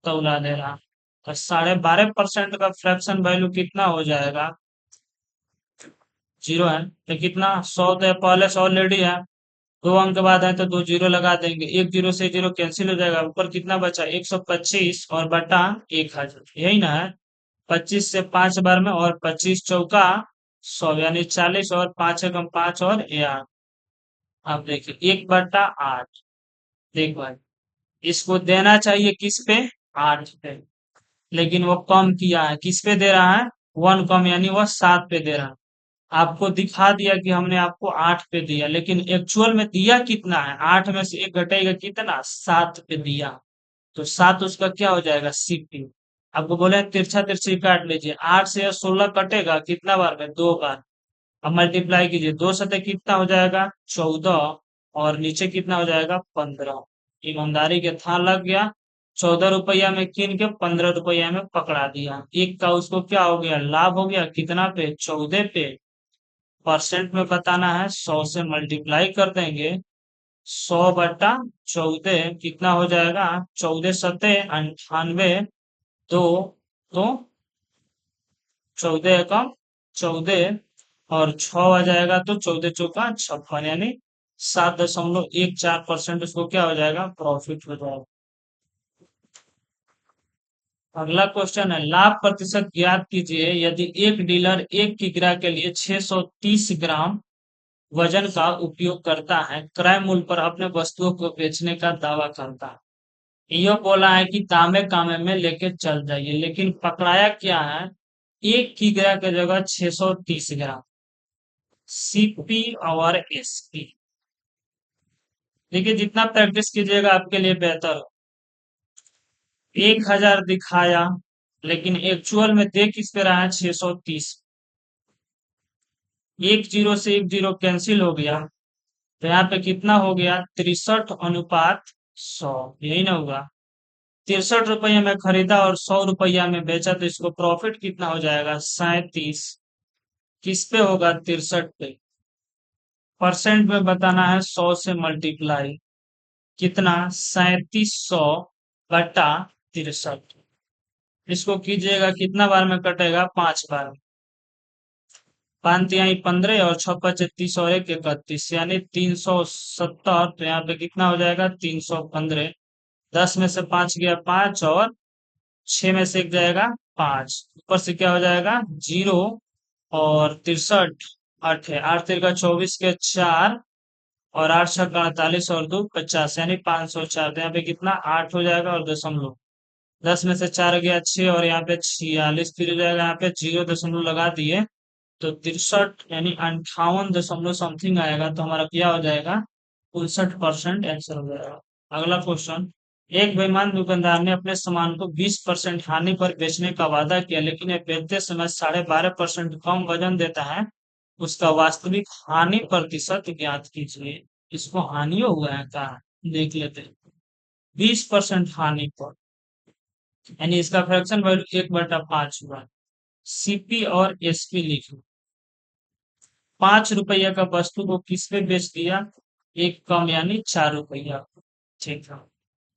तौला दे रहा। तो 12.5% का फ्रैक्शन वैल्यू कितना हो जाएगा 0 है, तो कितना 100 तो पहले से ऑलरेडी है, 2 अंक के बाद है तो 2 जीरो लगा देंगे, 1 जीरो से जीरो कैंसिल हो जाएगा, ऊपर कितना बचा 125 और बटा 1000, यही ना है। 25 से 5 बार में, और 25 चौका 100 यानी 40, और 5 एकम 5 और 8। अब देखिए 1/8। देख भाई इसको देना चाहिए किस पे 8 पे, लेकिन वो कम किया है किस पे दे रहा है 1 कम, यानी वह 7 पे दे रहा है। आपको दिखा दिया कि हमने आपको 8 पे दिया, लेकिन एक्चुअल में दिया कितना है 8 में से 1 घटेगा कितना 7 पे दिया। तो 7 उसका क्या हो जाएगा सीपी। आपको बोले तिरछा तिरछी काट लीजिए, 8 से 16 कटेगा कितना बार में 2 बार। अब मल्टीप्लाई कीजिए, 2 सतह कितना हो जाएगा 14, और नीचे कितना हो जाएगा 15। ईमानदारी के था लग गया, 14 रुपया में कीन के 15 रुपया में पकड़ा दिया, एक का उसको क्या हो गया लाभ हो गया कितना पे 14 पे। परसेंट में बताना है 100 से मल्टीप्लाई कर देंगे, 100/14 कितना हो जाएगा 14 सतह 98, दो तो 14 एकम 14, और 6 आ जाएगा तो 14 चौका 56 यानी 7.14% उसको क्या हो जाएगा, प्रॉफिट हो जाएगा। अगला क्वेश्चन है, लाभ प्रतिशत ज्ञात कीजिए यदि एक डीलर एक किग्रा के लिए 630 ग्राम वजन का उपयोग करता है, क्रय मूल्य पर अपने वस्तुओं को बेचने का दावा करता है। यह बोला है कि तामे कामे में लेके चल जाइए, लेकिन पकड़ाया क्या है, एक किग्रा की जगह 630 ग्राम। सीपी और एसपी, देखिए जितना प्रैक्टिस कीजिएगा आपके लिए बेहतर हो। 1000 दिखाया, लेकिन एक्चुअल में दे किस पे रहा है, 630। एक जीरो से एक जीरो कैंसिल हो गया, तो यहाँ पे कितना हो गया, 63:100, यही ना होगा। 63 रुपये में खरीदा और 100 रुपया में बेचा, तो इसको प्रॉफिट कितना हो जाएगा, 37। किस पे होगा, 63 पे। परसेंट में बताना है, 100 से मल्टीप्लाई, कितना, 3700/63। इसको कीजिएगा कितना बार में कटेगा, 5 बार। 5×3=15 और 6×5=30 और 1=31 यानी 370। तो यहाँ पे कितना हो जाएगा, 315। 10 में से 5 गया 5, और 6 में से 1 जाएगा 5, ऊपर से क्या हो जाएगा, 0। और 63 8 है, 8 तिरका 24 के 4, और 8 छक्का 48 और 2 50 यानी 504। तो यहाँ पे कितना, 8 हो जाएगा और दशमलव। 10 में से 4 गया 6, और यहाँ पे 46, फिर हो जाएगा यहाँ पे 0 दशमलव लगा दिए, तो 63 यानी 58 दशमलव समथिंग आएगा। तो हमारा क्या हो जाएगा, 59% आंसर हो जाएगा। अगला क्वेश्चन, एक बेईमान दुकानदार ने अपने सामान को 20% हानि पर बेचने का वादा किया, लेकिन यह बेचते समय 12.5% कम वजन देता है। उसका वास्तविक हानि प्रतिशत ज्ञात कीजिए। इसको हानि हुआ है क्या, देख लेते हैं। 20% हानि पर, यानी इसका फ्रैक्शन वैल्यू 1/5 हुआ। सीपी और एसपी लिखो। 5 रुपया का वस्तु को किस पे बेच दिया, एक कम यानी 4 रुपया। ठीक है,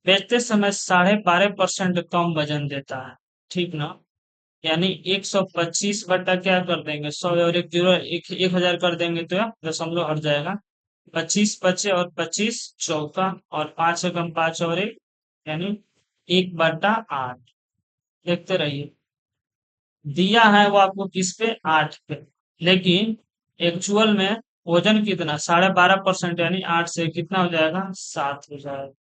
बेचते समय 12.5% कम वजन देता है, ठीक ना। यानी 125 बटा क्या कर देंगे, 100 और एक जीरो, 1000 कर देंगे तो यार दशमलव हट जाएगा। 25 बचे और 25 चौका, और 5 से कम 5 और 1 यानी 1/8। देखते रहिए, दिया है वो आपको किस पे, 8 पे, लेकिन एक्चुअल में वजन कितना, 12.5% यानी 8 से कितना हो जाएगा, 7 हो जाएगा।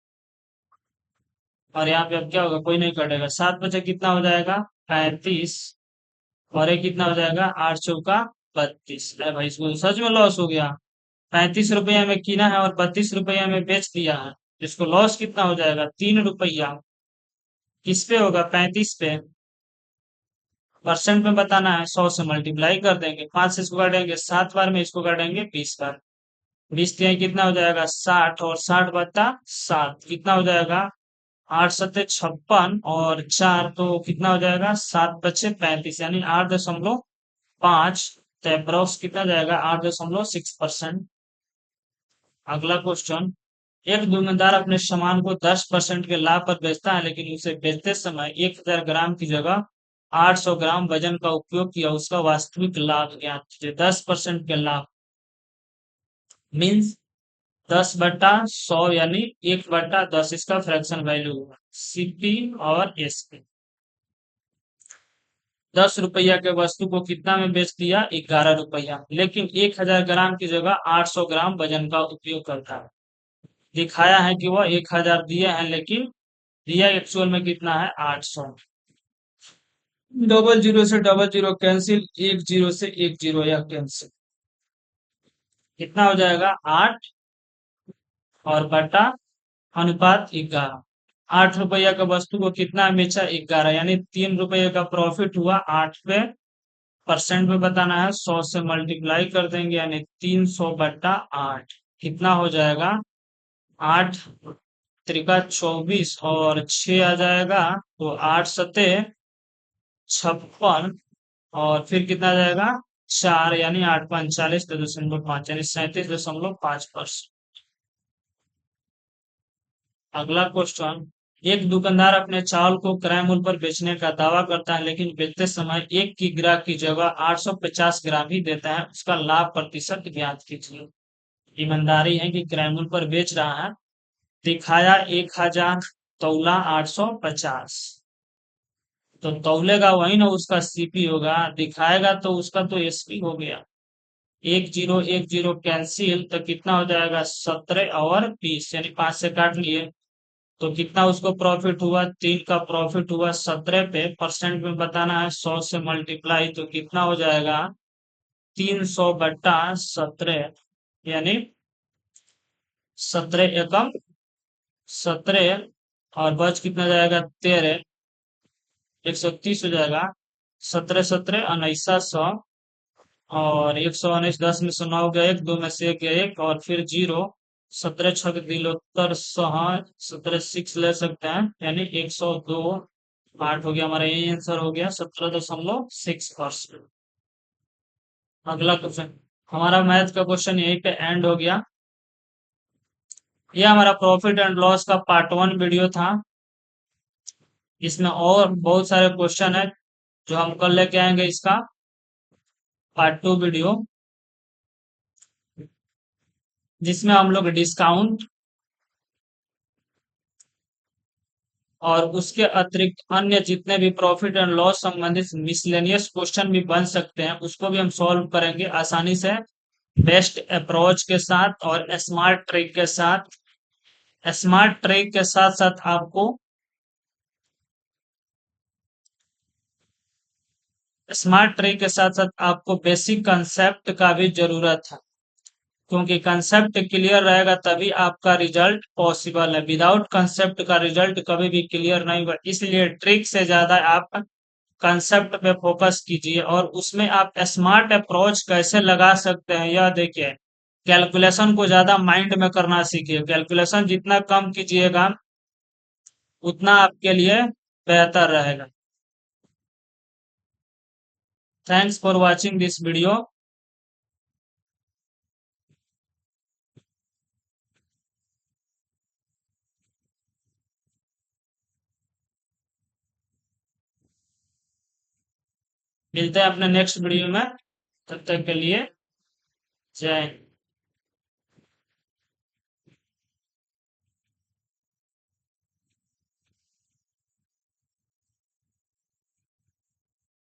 और यहाँ पे अब क्या होगा, कोई नहीं कटेगा, 7 बचे कितना हो जाएगा, 35, और ये कितना हो जाएगा, 8 चौका 32। अरे भाई इसको सच में लॉस हो गया। 35 रुपया में किना है और 32 रुपया में बेच दिया है, इसको लॉस कितना हो जाएगा, 3 रुपया। किस पे होगा, 35 पे। परसेंट में बताना है, 100 से मल्टीप्लाई कर देंगे, 5 से इसको काटेंगे 7 बार में, इसको काटेंगे 20 बार। 20 तिहाई कितना हो जाएगा, 60, और 60/7 कितना हो जाएगा, 8×7=56, और 4 तो कितना हो जाएगा, 7 बचे 35 यानी 8.5। तो अप्रोक्स कितना जाएगा, 8.6%। अगला क्वेश्चन, एक दुकानदार अपने सामान को 10% के लाभ पर बेचता है, लेकिन उसे बेचते समय 1000 ग्राम की जगह 800 ग्राम वजन का उपयोग किया, उसका वास्तविक लाभ ज्ञात कीजिए। 10% के लाभ मीन्स 10/100 यानी 1/10, इसका फ्रैक्शन वैल्यू होगा। सीपी और एसपी, 10 रुपया के वस्तु को कितना में बेच दिया, 11 रुपया, लेकिन 1000 ग्राम की जगह 800 ग्राम वजन का उपयोग करता है। दिखाया है कि वह 1000 दिए हैं, लेकिन दिया एक्चुअल में कितना है, 800। डबल जीरो से डबल जीरो कैंसिल, एक जीरो से एक जीरो या कैंसिल, कितना हो जाएगा, 8 और बटा अनुपात 11। 8 रुपया का वस्तु को कितना में बेचा, 11, यानी 3 रुपये का प्रॉफिट हुआ 8 पे। परसेंट में बताना है, 100 से मल्टीप्लाई कर देंगे, यानी 300/8 कितना हो जाएगा, 8×3=24 और 6 आ जाएगा, तो 8×7=56, और फिर कितना आ जाएगा, 4 यानी 8×5=40.5 यानी 37.5%। अगला क्वेश्चन, एक दुकानदार अपने चावल को क्रय मूल्य पर बेचने का दावा करता है, लेकिन बेचते समय 1 किग्रा की जगह 850 ग्राम ही देता है। उसका लाभ प्रतिशत ज्ञात कीजिए। ईमानदारी है कि क्रय मूल्य पर बेच रहा है। दिखाया 1000, तौला 850। तो तौलेगा वही ना, उसका सीपी होगा। दिखाएगा तो उसका तो एसपी हो गया। 1010 कैंसिल तो कितना हो जाएगा, 17 और 20, यानी 5 से काट लिए। तो कितना उसको प्रॉफिट हुआ, 3 का प्रॉफिट हुआ। 17 पे परसेंट में बताना है, 100 से मल्टीप्लाई, तो कितना हो जाएगा, 300/17, यानी 17 एकम 17, और बच कितना जाएगा, 13, 130 हो जाएगा। 17 17 1900, और 119, 10 में से 9 गया, 1 2 में से 1 गया, 1 और फिर 0। 17 6 दिलोत्तर 100, 17 6 ले सकते हैं, यानी 102। 8 हो गया हमारा, यही आंसर हो गया, 17.6%। अगला क्वेश्चन, हमारा मैथ का क्वेश्चन यहीं पे एंड हो गया। यह हमारा प्रॉफिट एंड लॉस का पार्ट 1 वीडियो था। इसमें और बहुत सारे क्वेश्चन है जो हम कल लेके आएंगे, इसका पार्ट 2 वीडियो, जिसमें हम लोग डिस्काउंट और उसके अतिरिक्त अन्य जितने भी प्रॉफिट एंड लॉस संबंधित मिसलेनियस क्वेश्चन भी बन सकते हैं, उसको भी हम सॉल्व करेंगे आसानी से, बेस्ट अप्रोच के साथ और स्मार्ट ट्रिक के साथ। स्मार्ट ट्रिक के साथ साथ आपको बेसिक कंसेप्ट का भी जरूरत है, क्योंकि कंसेप्ट क्लियर रहेगा तभी आपका रिजल्ट पॉसिबल है। विदाउट कंसेप्ट का रिजल्ट कभी भी क्लियर नहीं होगा। इसलिए ट्रिक से ज्यादा आप कंसेप्ट पे फोकस कीजिए, और उसमें आप स्मार्ट अप्रोच कैसे लगा सकते हैं यह देखिए। कैलकुलेशन को ज्यादा माइंड में करना सीखिए। कैलकुलेशन जितना कम कीजिएगा उतना आपके लिए बेहतर रहेगा। Thanks for watching this video. मिलते हैं अपने नेक्स्ट वीडियो में, तब तक के लिए जय हिंद।